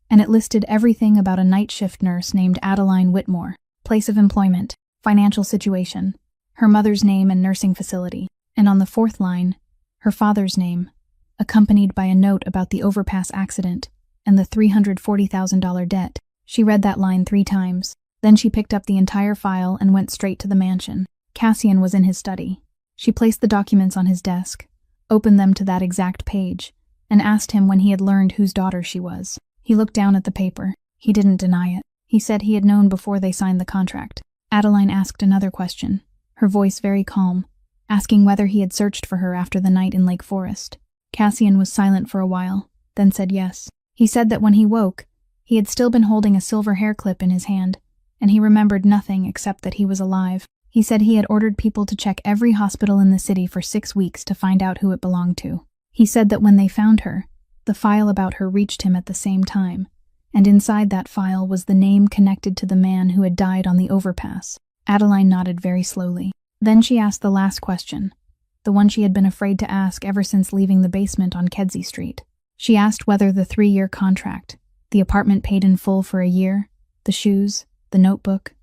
[SPEAKER 1] and it listed everything about a night shift nurse named Adeline Whitmore, place of employment, financial situation, her mother's name and nursing facility, and on the 4th line, her father's name, accompanied by a note about the overpass accident and the $340,000 debt. She read that line 3 times. Then she picked up the entire file and went straight to the mansion. Cassian was in his study. She placed the documents on his desk, opened them to that exact page, and asked him when he had learned whose daughter she was. He looked down at the paper. He didn't deny it. He said he had known before they signed the contract. Adeline asked another question, her voice very calm, asking whether he had searched for her after the night in Lake Forest. Cassian was silent for a while, then said yes. He said that when he woke, he had still been holding a silver hair clip in his hand, and he remembered nothing except that he was alive. He said he had ordered people to check every hospital in the city for 6 weeks to find out who it belonged to. He said that when they found her, the file about her reached him at the same time, and inside that file was the name connected to the man who had died on the overpass. Adeline nodded very slowly. Then she asked the last question, the one she had been afraid to ask ever since leaving the basement on Kedzie Street. She asked whether the 3-year contract, the apartment paid in full for a year, the shoes, the notebook,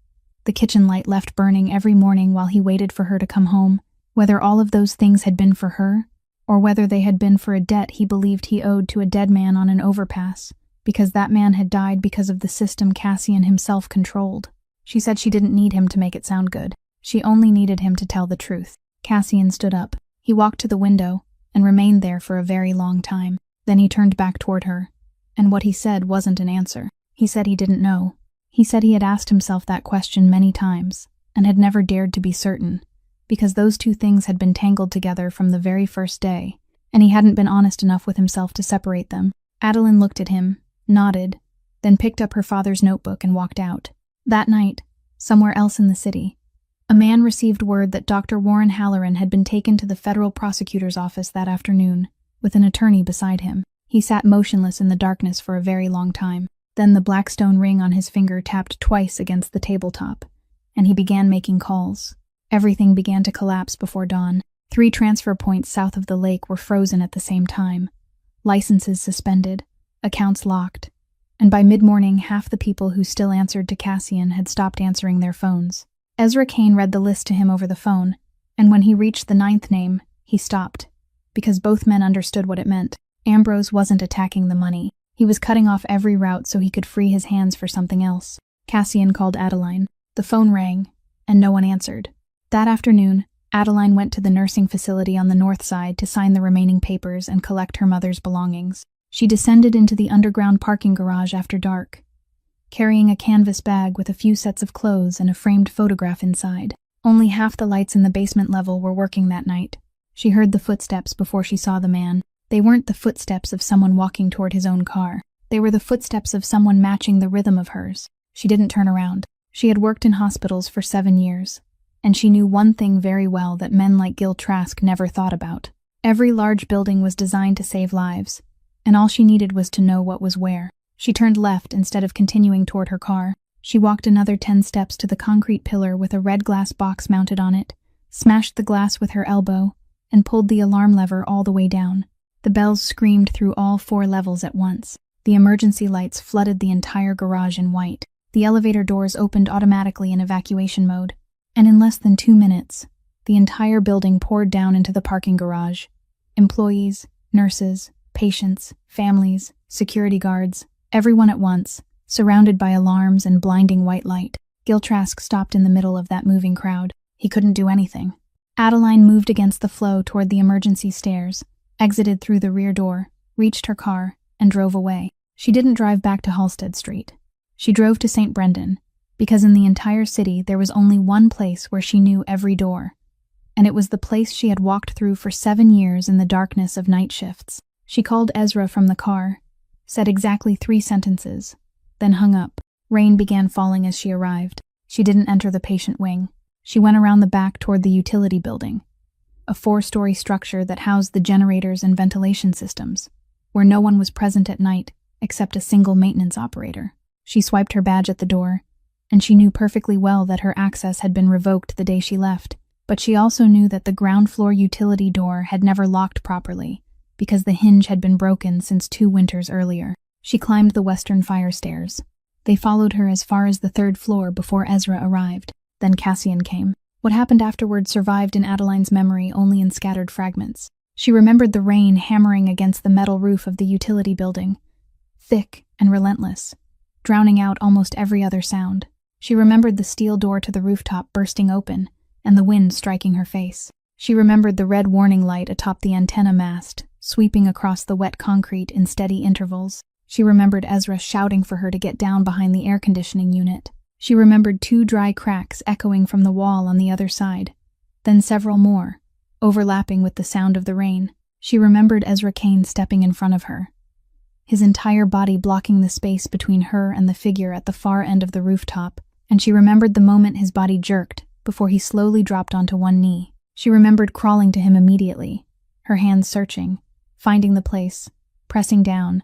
[SPEAKER 1] the kitchen light left burning every morning while he waited for her to come home, whether all of those things had been for her, or whether they had been for a debt he believed he owed to a dead man on an overpass, because that man had died because of the system Cassian himself controlled. She said she didn't need him to make it sound good. She only needed him to tell the truth. Cassian stood up. He walked to the window and remained there for a very long time. Then he turned back toward her, and what he said wasn't an answer. He said he didn't know. He said he had asked himself that question many times, and had never dared to be certain, because those two things had been tangled together from the very first day, and he hadn't been honest enough with himself to separate them. Adeline looked at him, nodded, then picked up her father's notebook and walked out. That night, somewhere else in the city, a man received word that Dr. Warren Halloran had been taken to the federal prosecutor's office that afternoon, with an attorney beside him. He sat motionless in the darkness for a very long time. Then the black stone ring on his finger tapped twice against the tabletop, and he began making calls. Everything began to collapse before dawn. 3 transfer points south of the lake were frozen at the same time, licenses suspended, accounts locked, and by mid-morning half the people who still answered to Cassian had stopped answering their phones. Ezra Kane read the list to him over the phone, and when he reached the 9th name, he stopped, because both men understood what it meant. Ambrose wasn't attacking the money. He was cutting off every route so he could free his hands for something else. Cassian called Adeline. The phone rang, and no one answered. That afternoon, Adeline went to the nursing facility on the north side to sign the remaining papers and collect her mother's belongings. She descended into the underground parking garage after dark, carrying a canvas bag with a few sets of clothes and a framed photograph inside. Only half the lights in the basement level were working that night. She heard the footsteps before she saw the man. They weren't the footsteps of someone walking toward his own car. They were the footsteps of someone matching the rhythm of hers. She didn't turn around. She had worked in hospitals for 7 years, and she knew one thing very well that men like Gil Trask never thought about. Every large building was designed to save lives, and all she needed was to know what was where. She turned left instead of continuing toward her car. She walked another 10 steps to the concrete pillar with a red glass box mounted on it, smashed the glass with her elbow, and pulled the alarm lever all the way down. The bells screamed through all 4 levels at once. The emergency lights flooded the entire garage in white. The elevator doors opened automatically in evacuation mode, and in less than 2 minutes, the entire building poured down into the parking garage. Employees, nurses, patients, families, security guards, everyone at once, surrounded by alarms and blinding white light. Gil Trask stopped in the middle of that moving crowd. He couldn't do anything. Adeline moved against the flow toward the emergency stairs, exited through the rear door, reached her car, and drove away. She didn't drive back to Halsted Street. She drove to St. Brendan, because in the entire city there was only one place where she knew every door, and it was the place she had walked through for 7 years in the darkness of night shifts. She called Ezra from the car, said exactly 3 sentences, then hung up. Rain began falling as she arrived. She didn't enter the patient wing. She went around the back toward the utility building, a 4-story structure that housed the generators and ventilation systems, where no one was present at night except a single maintenance operator. She swiped her badge at the door, and she knew perfectly well that her access had been revoked the day she left, but she also knew that the ground floor utility door had never locked properly, because the hinge had been broken since 2 winters earlier. She climbed the western fire stairs. They followed her as far as the 3rd floor before Ezra arrived. Then Cassian came. What happened afterward survived in Adeline's memory only in scattered fragments. She remembered the rain hammering against the metal roof of the utility building, thick and relentless, drowning out almost every other sound. She remembered the steel door to the rooftop bursting open and the wind striking her face. She remembered the red warning light atop the antenna mast, sweeping across the wet concrete in steady intervals. She remembered Ezra shouting for her to get down behind the air conditioning unit. She remembered 2 dry cracks echoing from the wall on the other side, then several more, overlapping with the sound of the rain. She remembered Ezra Kane stepping in front of her, his entire body blocking the space between her and the figure at the far end of the rooftop, and she remembered the moment his body jerked before he slowly dropped onto one knee. She remembered crawling to him immediately, her hands searching, finding the place, pressing down,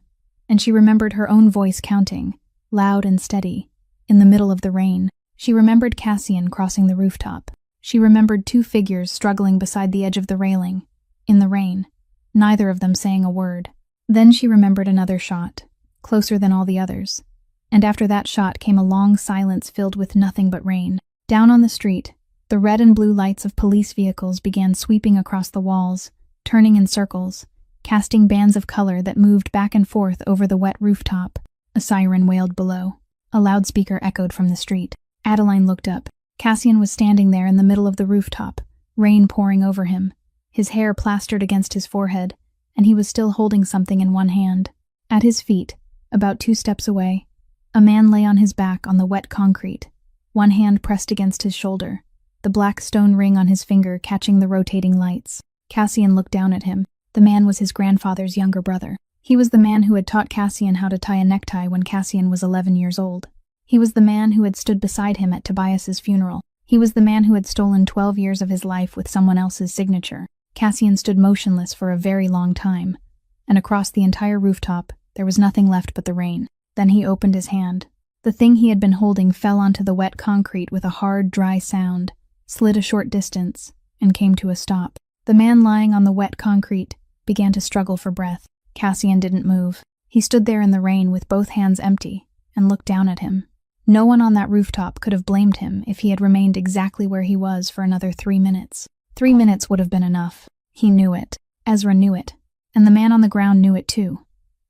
[SPEAKER 1] and she remembered her own voice counting, loud and steady, in the middle of the rain. She remembered Cassian crossing the rooftop. She remembered 2 figures struggling beside the edge of the railing, in the rain, neither of them saying a word. Then she remembered another shot, closer than all the others, and after that shot came a long silence filled with nothing but rain. Down on the street, the red and blue lights of police vehicles began sweeping across the walls, turning in circles, casting bands of color that moved back and forth over the wet rooftop. A siren wailed below. A loudspeaker echoed from the street. Adeline looked up. Cassian was standing there in the middle of the rooftop, rain pouring over him, his hair plastered against his forehead, and he was still holding something in one hand. At his feet, about 2 steps away, a man lay on his back on the wet concrete, one hand pressed against his shoulder, the black stone ring on his finger catching the rotating lights. Cassian looked down at him. The man was his grandfather's younger brother. He was the man who had taught Cassian how to tie a necktie when Cassian was 11 years old. He was the man who had stood beside him at Tobias's funeral. He was the man who had stolen 12 years of his life with someone else's signature. Cassian stood motionless for a very long time, and across the entire rooftop, there was nothing left but the rain. Then he opened his hand. The thing he had been holding fell onto the wet concrete with a hard, dry sound, slid a short distance, and came to a stop. The man lying on the wet concrete began to struggle for breath. Cassian didn't move. He stood there in the rain with both hands empty and looked down at him. No one on that rooftop could have blamed him if he had remained exactly where he was for another 3 minutes. 3 minutes would have been enough. He knew it. Ezra knew it. And the man on the ground knew it too.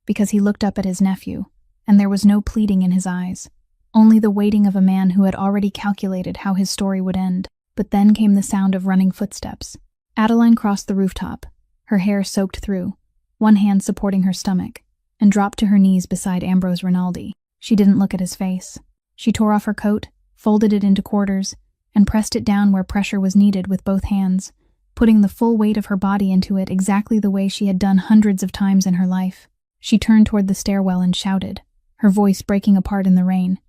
[SPEAKER 1] because he looked up at his nephew, and there was no pleading in his eyes, only the waiting of a man who had already calculated how his story would end. But then came the sound of running footsteps. Adeline crossed the rooftop, her hair soaked through, one hand supporting her stomach, and dropped to her knees beside Ambrose Rinaldi. She didn't look at his face. She tore off her coat, folded it into quarters, and pressed it down where pressure was needed with both hands, putting the full weight of her body into it exactly the way she had done hundreds of times in her life. She turned toward the stairwell and shouted, her voice breaking apart in the rain,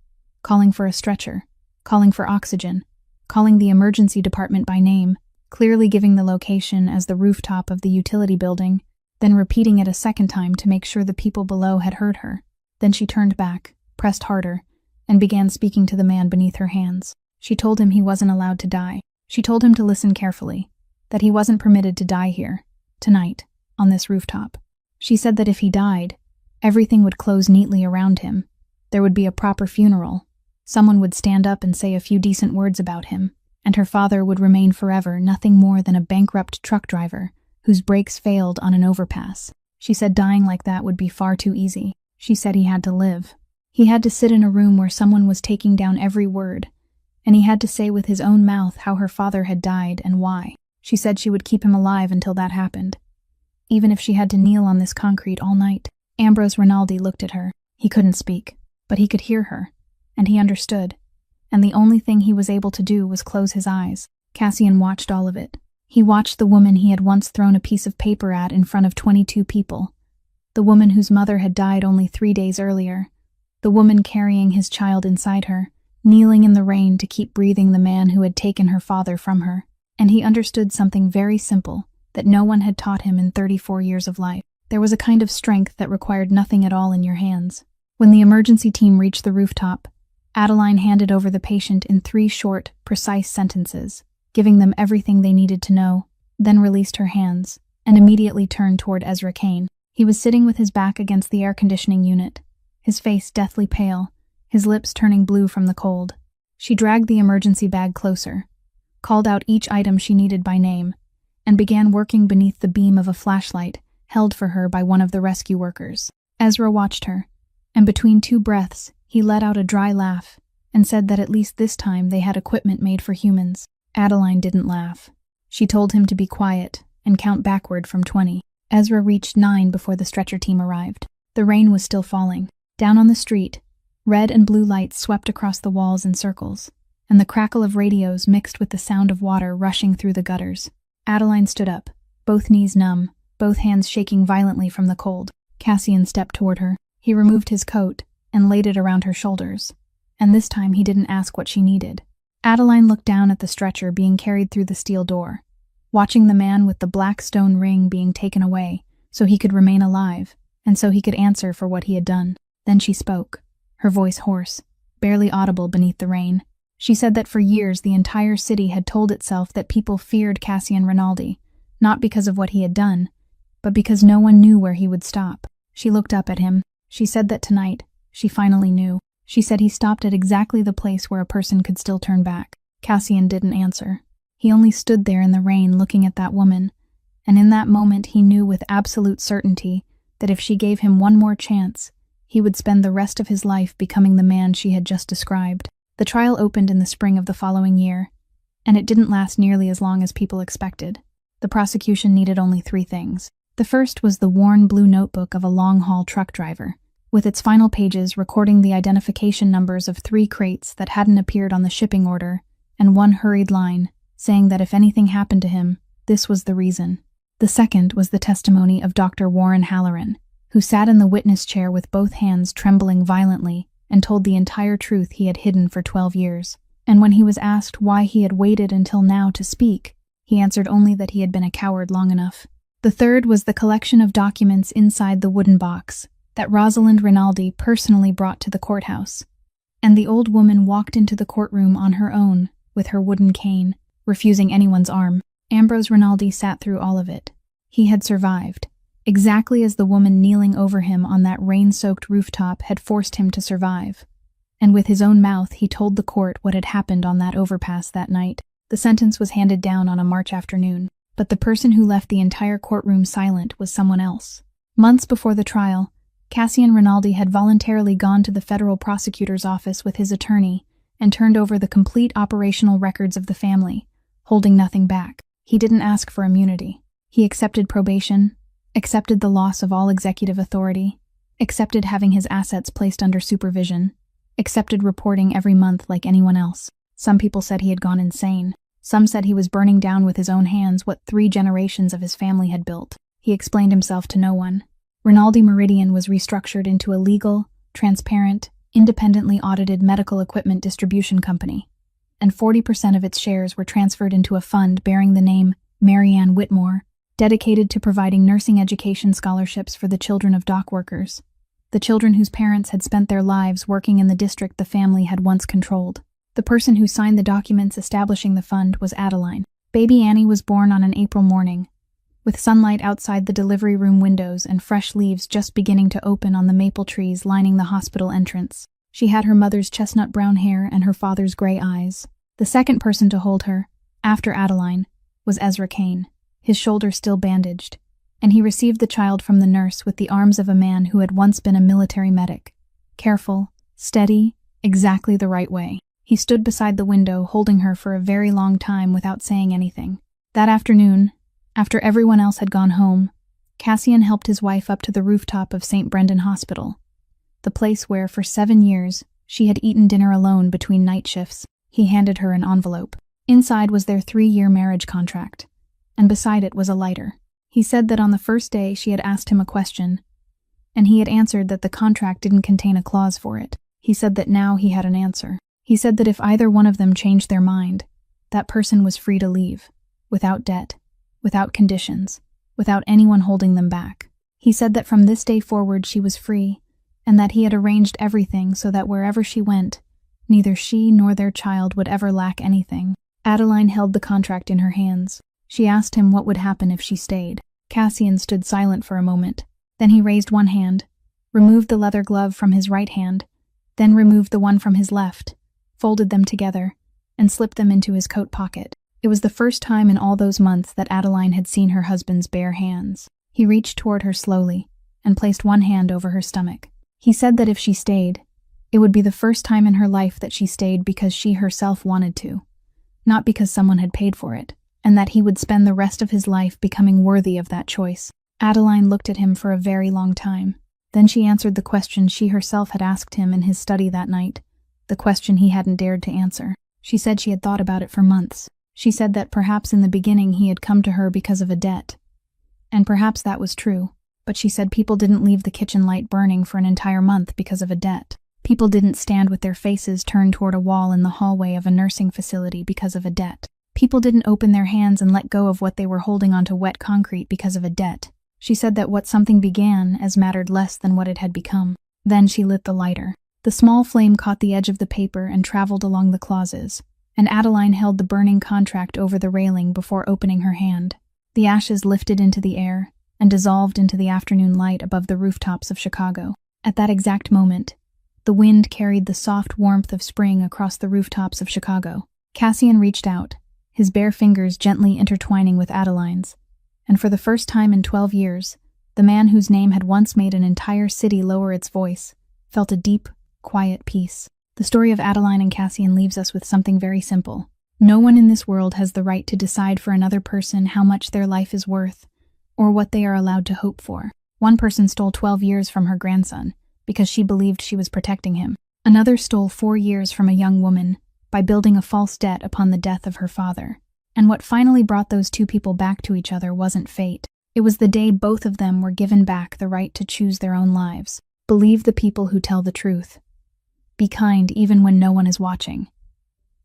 [SPEAKER 1] calling for a stretcher, calling for oxygen, calling the emergency department by name, clearly giving the location as the rooftop of the utility building, then repeating it a second time to make sure the people below had heard her. Then she turned back, pressed harder, and began speaking to the man beneath her hands. She told him he wasn't allowed to die. She told him to listen carefully, that he wasn't permitted to die here, tonight, on this rooftop. She said that if he died, everything would close neatly around him. There would be a proper funeral. Someone would stand up and say a few decent words about him, and her father would remain forever nothing more than a bankrupt truck driver whose brakes failed on an overpass. She said dying like that would be far too easy. She said he had to live. He had to sit in a room where someone was taking down every word, and he had to say with his own mouth how her father had died and why. She said she would keep him alive until that happened, even if she had to kneel on this concrete all night. Ambrose Rinaldi looked at her. He couldn't speak, but he could hear her, and he understood, and the only thing he was able to do was close his eyes. Cassian watched all of it. He watched the woman he had once thrown a piece of paper at in front of 22 people, the woman whose mother had died only 3 days earlier, the woman carrying his child inside her, kneeling in the rain to keep breathing the man who had taken her father from her. And he understood something very simple that no one had taught him in 34 years of life. There was a kind of strength that required nothing at all in your hands. When the emergency team reached the rooftop, Adeline handed over the patient in 3 short, precise sentences, giving them everything they needed to know, then released her hands, and immediately turned toward Ezra Kane. He was sitting with his back against the air conditioning unit, his face deathly pale, his lips turning blue from the cold. She dragged the emergency bag closer, called out each item she needed by name, and began working beneath the beam of a flashlight held for her by one of the rescue workers. Ezra watched her, and between 2 breaths, he let out a dry laugh and said that at least this time they had equipment made for humans. Adeline didn't laugh. She told him to be quiet and count backward from 20. Ezra reached 9 before the stretcher team arrived. The rain was still falling. Down on the street, red and blue lights swept across the walls in circles, and the crackle of radios mixed with the sound of water rushing through the gutters. Adeline stood up, both knees numb, both hands shaking violently from the cold. Cassian stepped toward her. He removed his coat and laid it around her shoulders, and this time he didn't ask what she needed. Adeline looked down at the stretcher being carried through the steel door, watching the man with the black stone ring being taken away so he could remain alive and so he could answer for what he had done. Then she spoke, her voice hoarse, barely audible beneath the rain. She said that for years the entire city had told itself that people feared Cassian Rinaldi, not because of what he had done, but because no one knew where he would stop. She looked up at him. She said that tonight, she finally knew. She said he stopped at exactly the place where a person could still turn back. Cassian didn't answer. He only stood there in the rain looking at that woman, and in that moment he knew with absolute certainty that if she gave him one more chance, he would spend the rest of his life becoming the man she had just described. The trial opened in the spring of the following year, and it didn't last nearly as long as people expected. The prosecution needed only 3 things. The first was the worn blue notebook of a long-haul truck driver, with its final pages recording the identification numbers of 3 crates that hadn't appeared on the shipping order, and 1 hurried line, saying that if anything happened to him, this was the reason. The second was the testimony of Dr. Warren Halloran, who sat in the witness chair with both hands trembling violently and told the entire truth he had hidden for 12 years. And when he was asked why he had waited until now to speak, he answered only that he had been a coward long enough. The third was the collection of documents inside the wooden box that Rosalind Rinaldi personally brought to the courthouse. And the old woman walked into the courtroom on her own with her wooden cane, refusing anyone's arm. Ambrose Rinaldi sat through all of it. He had survived, exactly as the woman kneeling over him on that rain-soaked rooftop had forced him to survive. And with his own mouth he told the court what had happened on that overpass that night. The sentence was handed down on a March afternoon, but the person who left the entire courtroom silent was someone else. Months before the trial, Cassian Rinaldi had voluntarily gone to the federal prosecutor's office with his attorney and turned over the complete operational records of the family, holding nothing back. He didn't ask for immunity. He accepted probation, accepted the loss of all executive authority, accepted having his assets placed under supervision, accepted reporting every month like anyone else. Some people said he had gone insane. Some said he was burning down with his own hands what 3 generations of his family had built. He explained himself to no one. Rinaldi Meridian was restructured into a legal, transparent, independently audited medical equipment distribution company, and 40% of its shares were transferred into a fund bearing the name Marianne Whitmore, dedicated to providing nursing education scholarships for the children of dock workers, the children whose parents had spent their lives working in the district the family had once controlled. The person who signed the documents establishing the fund was Adeline. Baby Annie was born on an April morning, with sunlight outside the delivery room windows and fresh leaves just beginning to open on the maple trees lining the hospital entrance. She had her mother's chestnut brown hair and her father's gray eyes. The second person to hold her, after Adeline, was Ezra Kane, his shoulder still bandaged, and he received the child from the nurse with the arms of a man who had once been a military medic. Careful, steady, exactly the right way. He stood beside the window, holding her for a very long time without saying anything. That afternoon, after everyone else had gone home, Cassian helped his wife up to the rooftop of St. Brendan Hospital, the place where, for 7 years, she had eaten dinner alone between night shifts. He handed her an envelope. Inside was their 3-year marriage contract, and beside it was a lighter. He said that on the first day she had asked him a question, and he had answered that the contract didn't contain a clause for it. He said that now he had an answer. He said that if either one of them changed their mind, that person was free to leave, without debt, without conditions, without anyone holding them back. He said that from this day forward she was free, and that he had arranged everything so that wherever she went, neither she nor their child would ever lack anything. Adeline held the contract in her hands. She asked him what would happen if she stayed. Cassian stood silent for a moment. Then he raised one hand, removed the leather glove from his right hand, then removed the one from his left, folded them together, and slipped them into his coat pocket. It was the first time in all those months that Adeline had seen her husband's bare hands. He reached toward her slowly and placed one hand over her stomach. He said that if she stayed, it would be the first time in her life that she stayed because she herself wanted to, not because someone had paid for it, and that he would spend the rest of his life becoming worthy of that choice. Adeline looked at him for a very long time. Then she answered the question she herself had asked him in his study that night, the question he hadn't dared to answer. She said she had thought about it for months. She said that perhaps in the beginning he had come to her because of a debt. And perhaps that was true. But she said people didn't leave the kitchen light burning for an entire month because of a debt. People didn't stand with their faces turned toward a wall in the hallway of a nursing facility because of a debt. People didn't open their hands and let go of what they were holding onto wet concrete because of a debt. She said that what something began as mattered less than what it had become. Then she lit the lighter. The small flame caught the edge of the paper and traveled along the clauses, and Adeline held the burning contract over the railing before opening her hand. The ashes lifted into the air and dissolved into the afternoon light above the rooftops of Chicago. At that exact moment, the wind carried the soft warmth of spring across the rooftops of Chicago. Cassian reached out, his bare fingers gently intertwining with Adeline's, and for the first time in 12 years, the man whose name had once made an entire city lower its voice felt a deep, quiet peace. The story of Adeline and Cassian leaves us with something very simple. No one in this world has the right to decide for another person how much their life is worth, or what they are allowed to hope for. One person stole 12 years from her grandson because she believed she was protecting him. Another stole 4 years from a young woman by building a false debt upon the death of her father. And what finally brought those two people back to each other wasn't fate. It was the day both of them were given back the right to choose their own lives. Believe the people who tell the truth. Be kind even when no one is watching.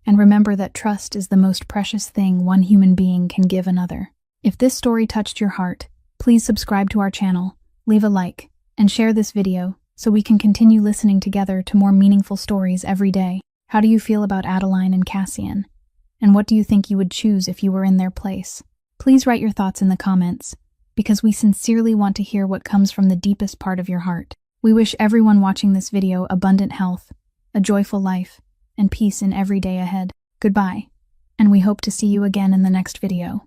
[SPEAKER 1] And remember that trust is the most precious thing one human being can give another. If this story touched your heart, please subscribe to our channel, leave a like, and share this video so we can continue listening together to more meaningful stories every day. How do you feel about Adeline and Cassian? And what do you think you would choose if you were in their place? Please write your thoughts in the comments, because we sincerely want to hear what comes from the deepest part of your heart. We wish everyone watching this video abundant health, a joyful life, and peace in every day ahead. Goodbye, and we hope to see you again in the next video.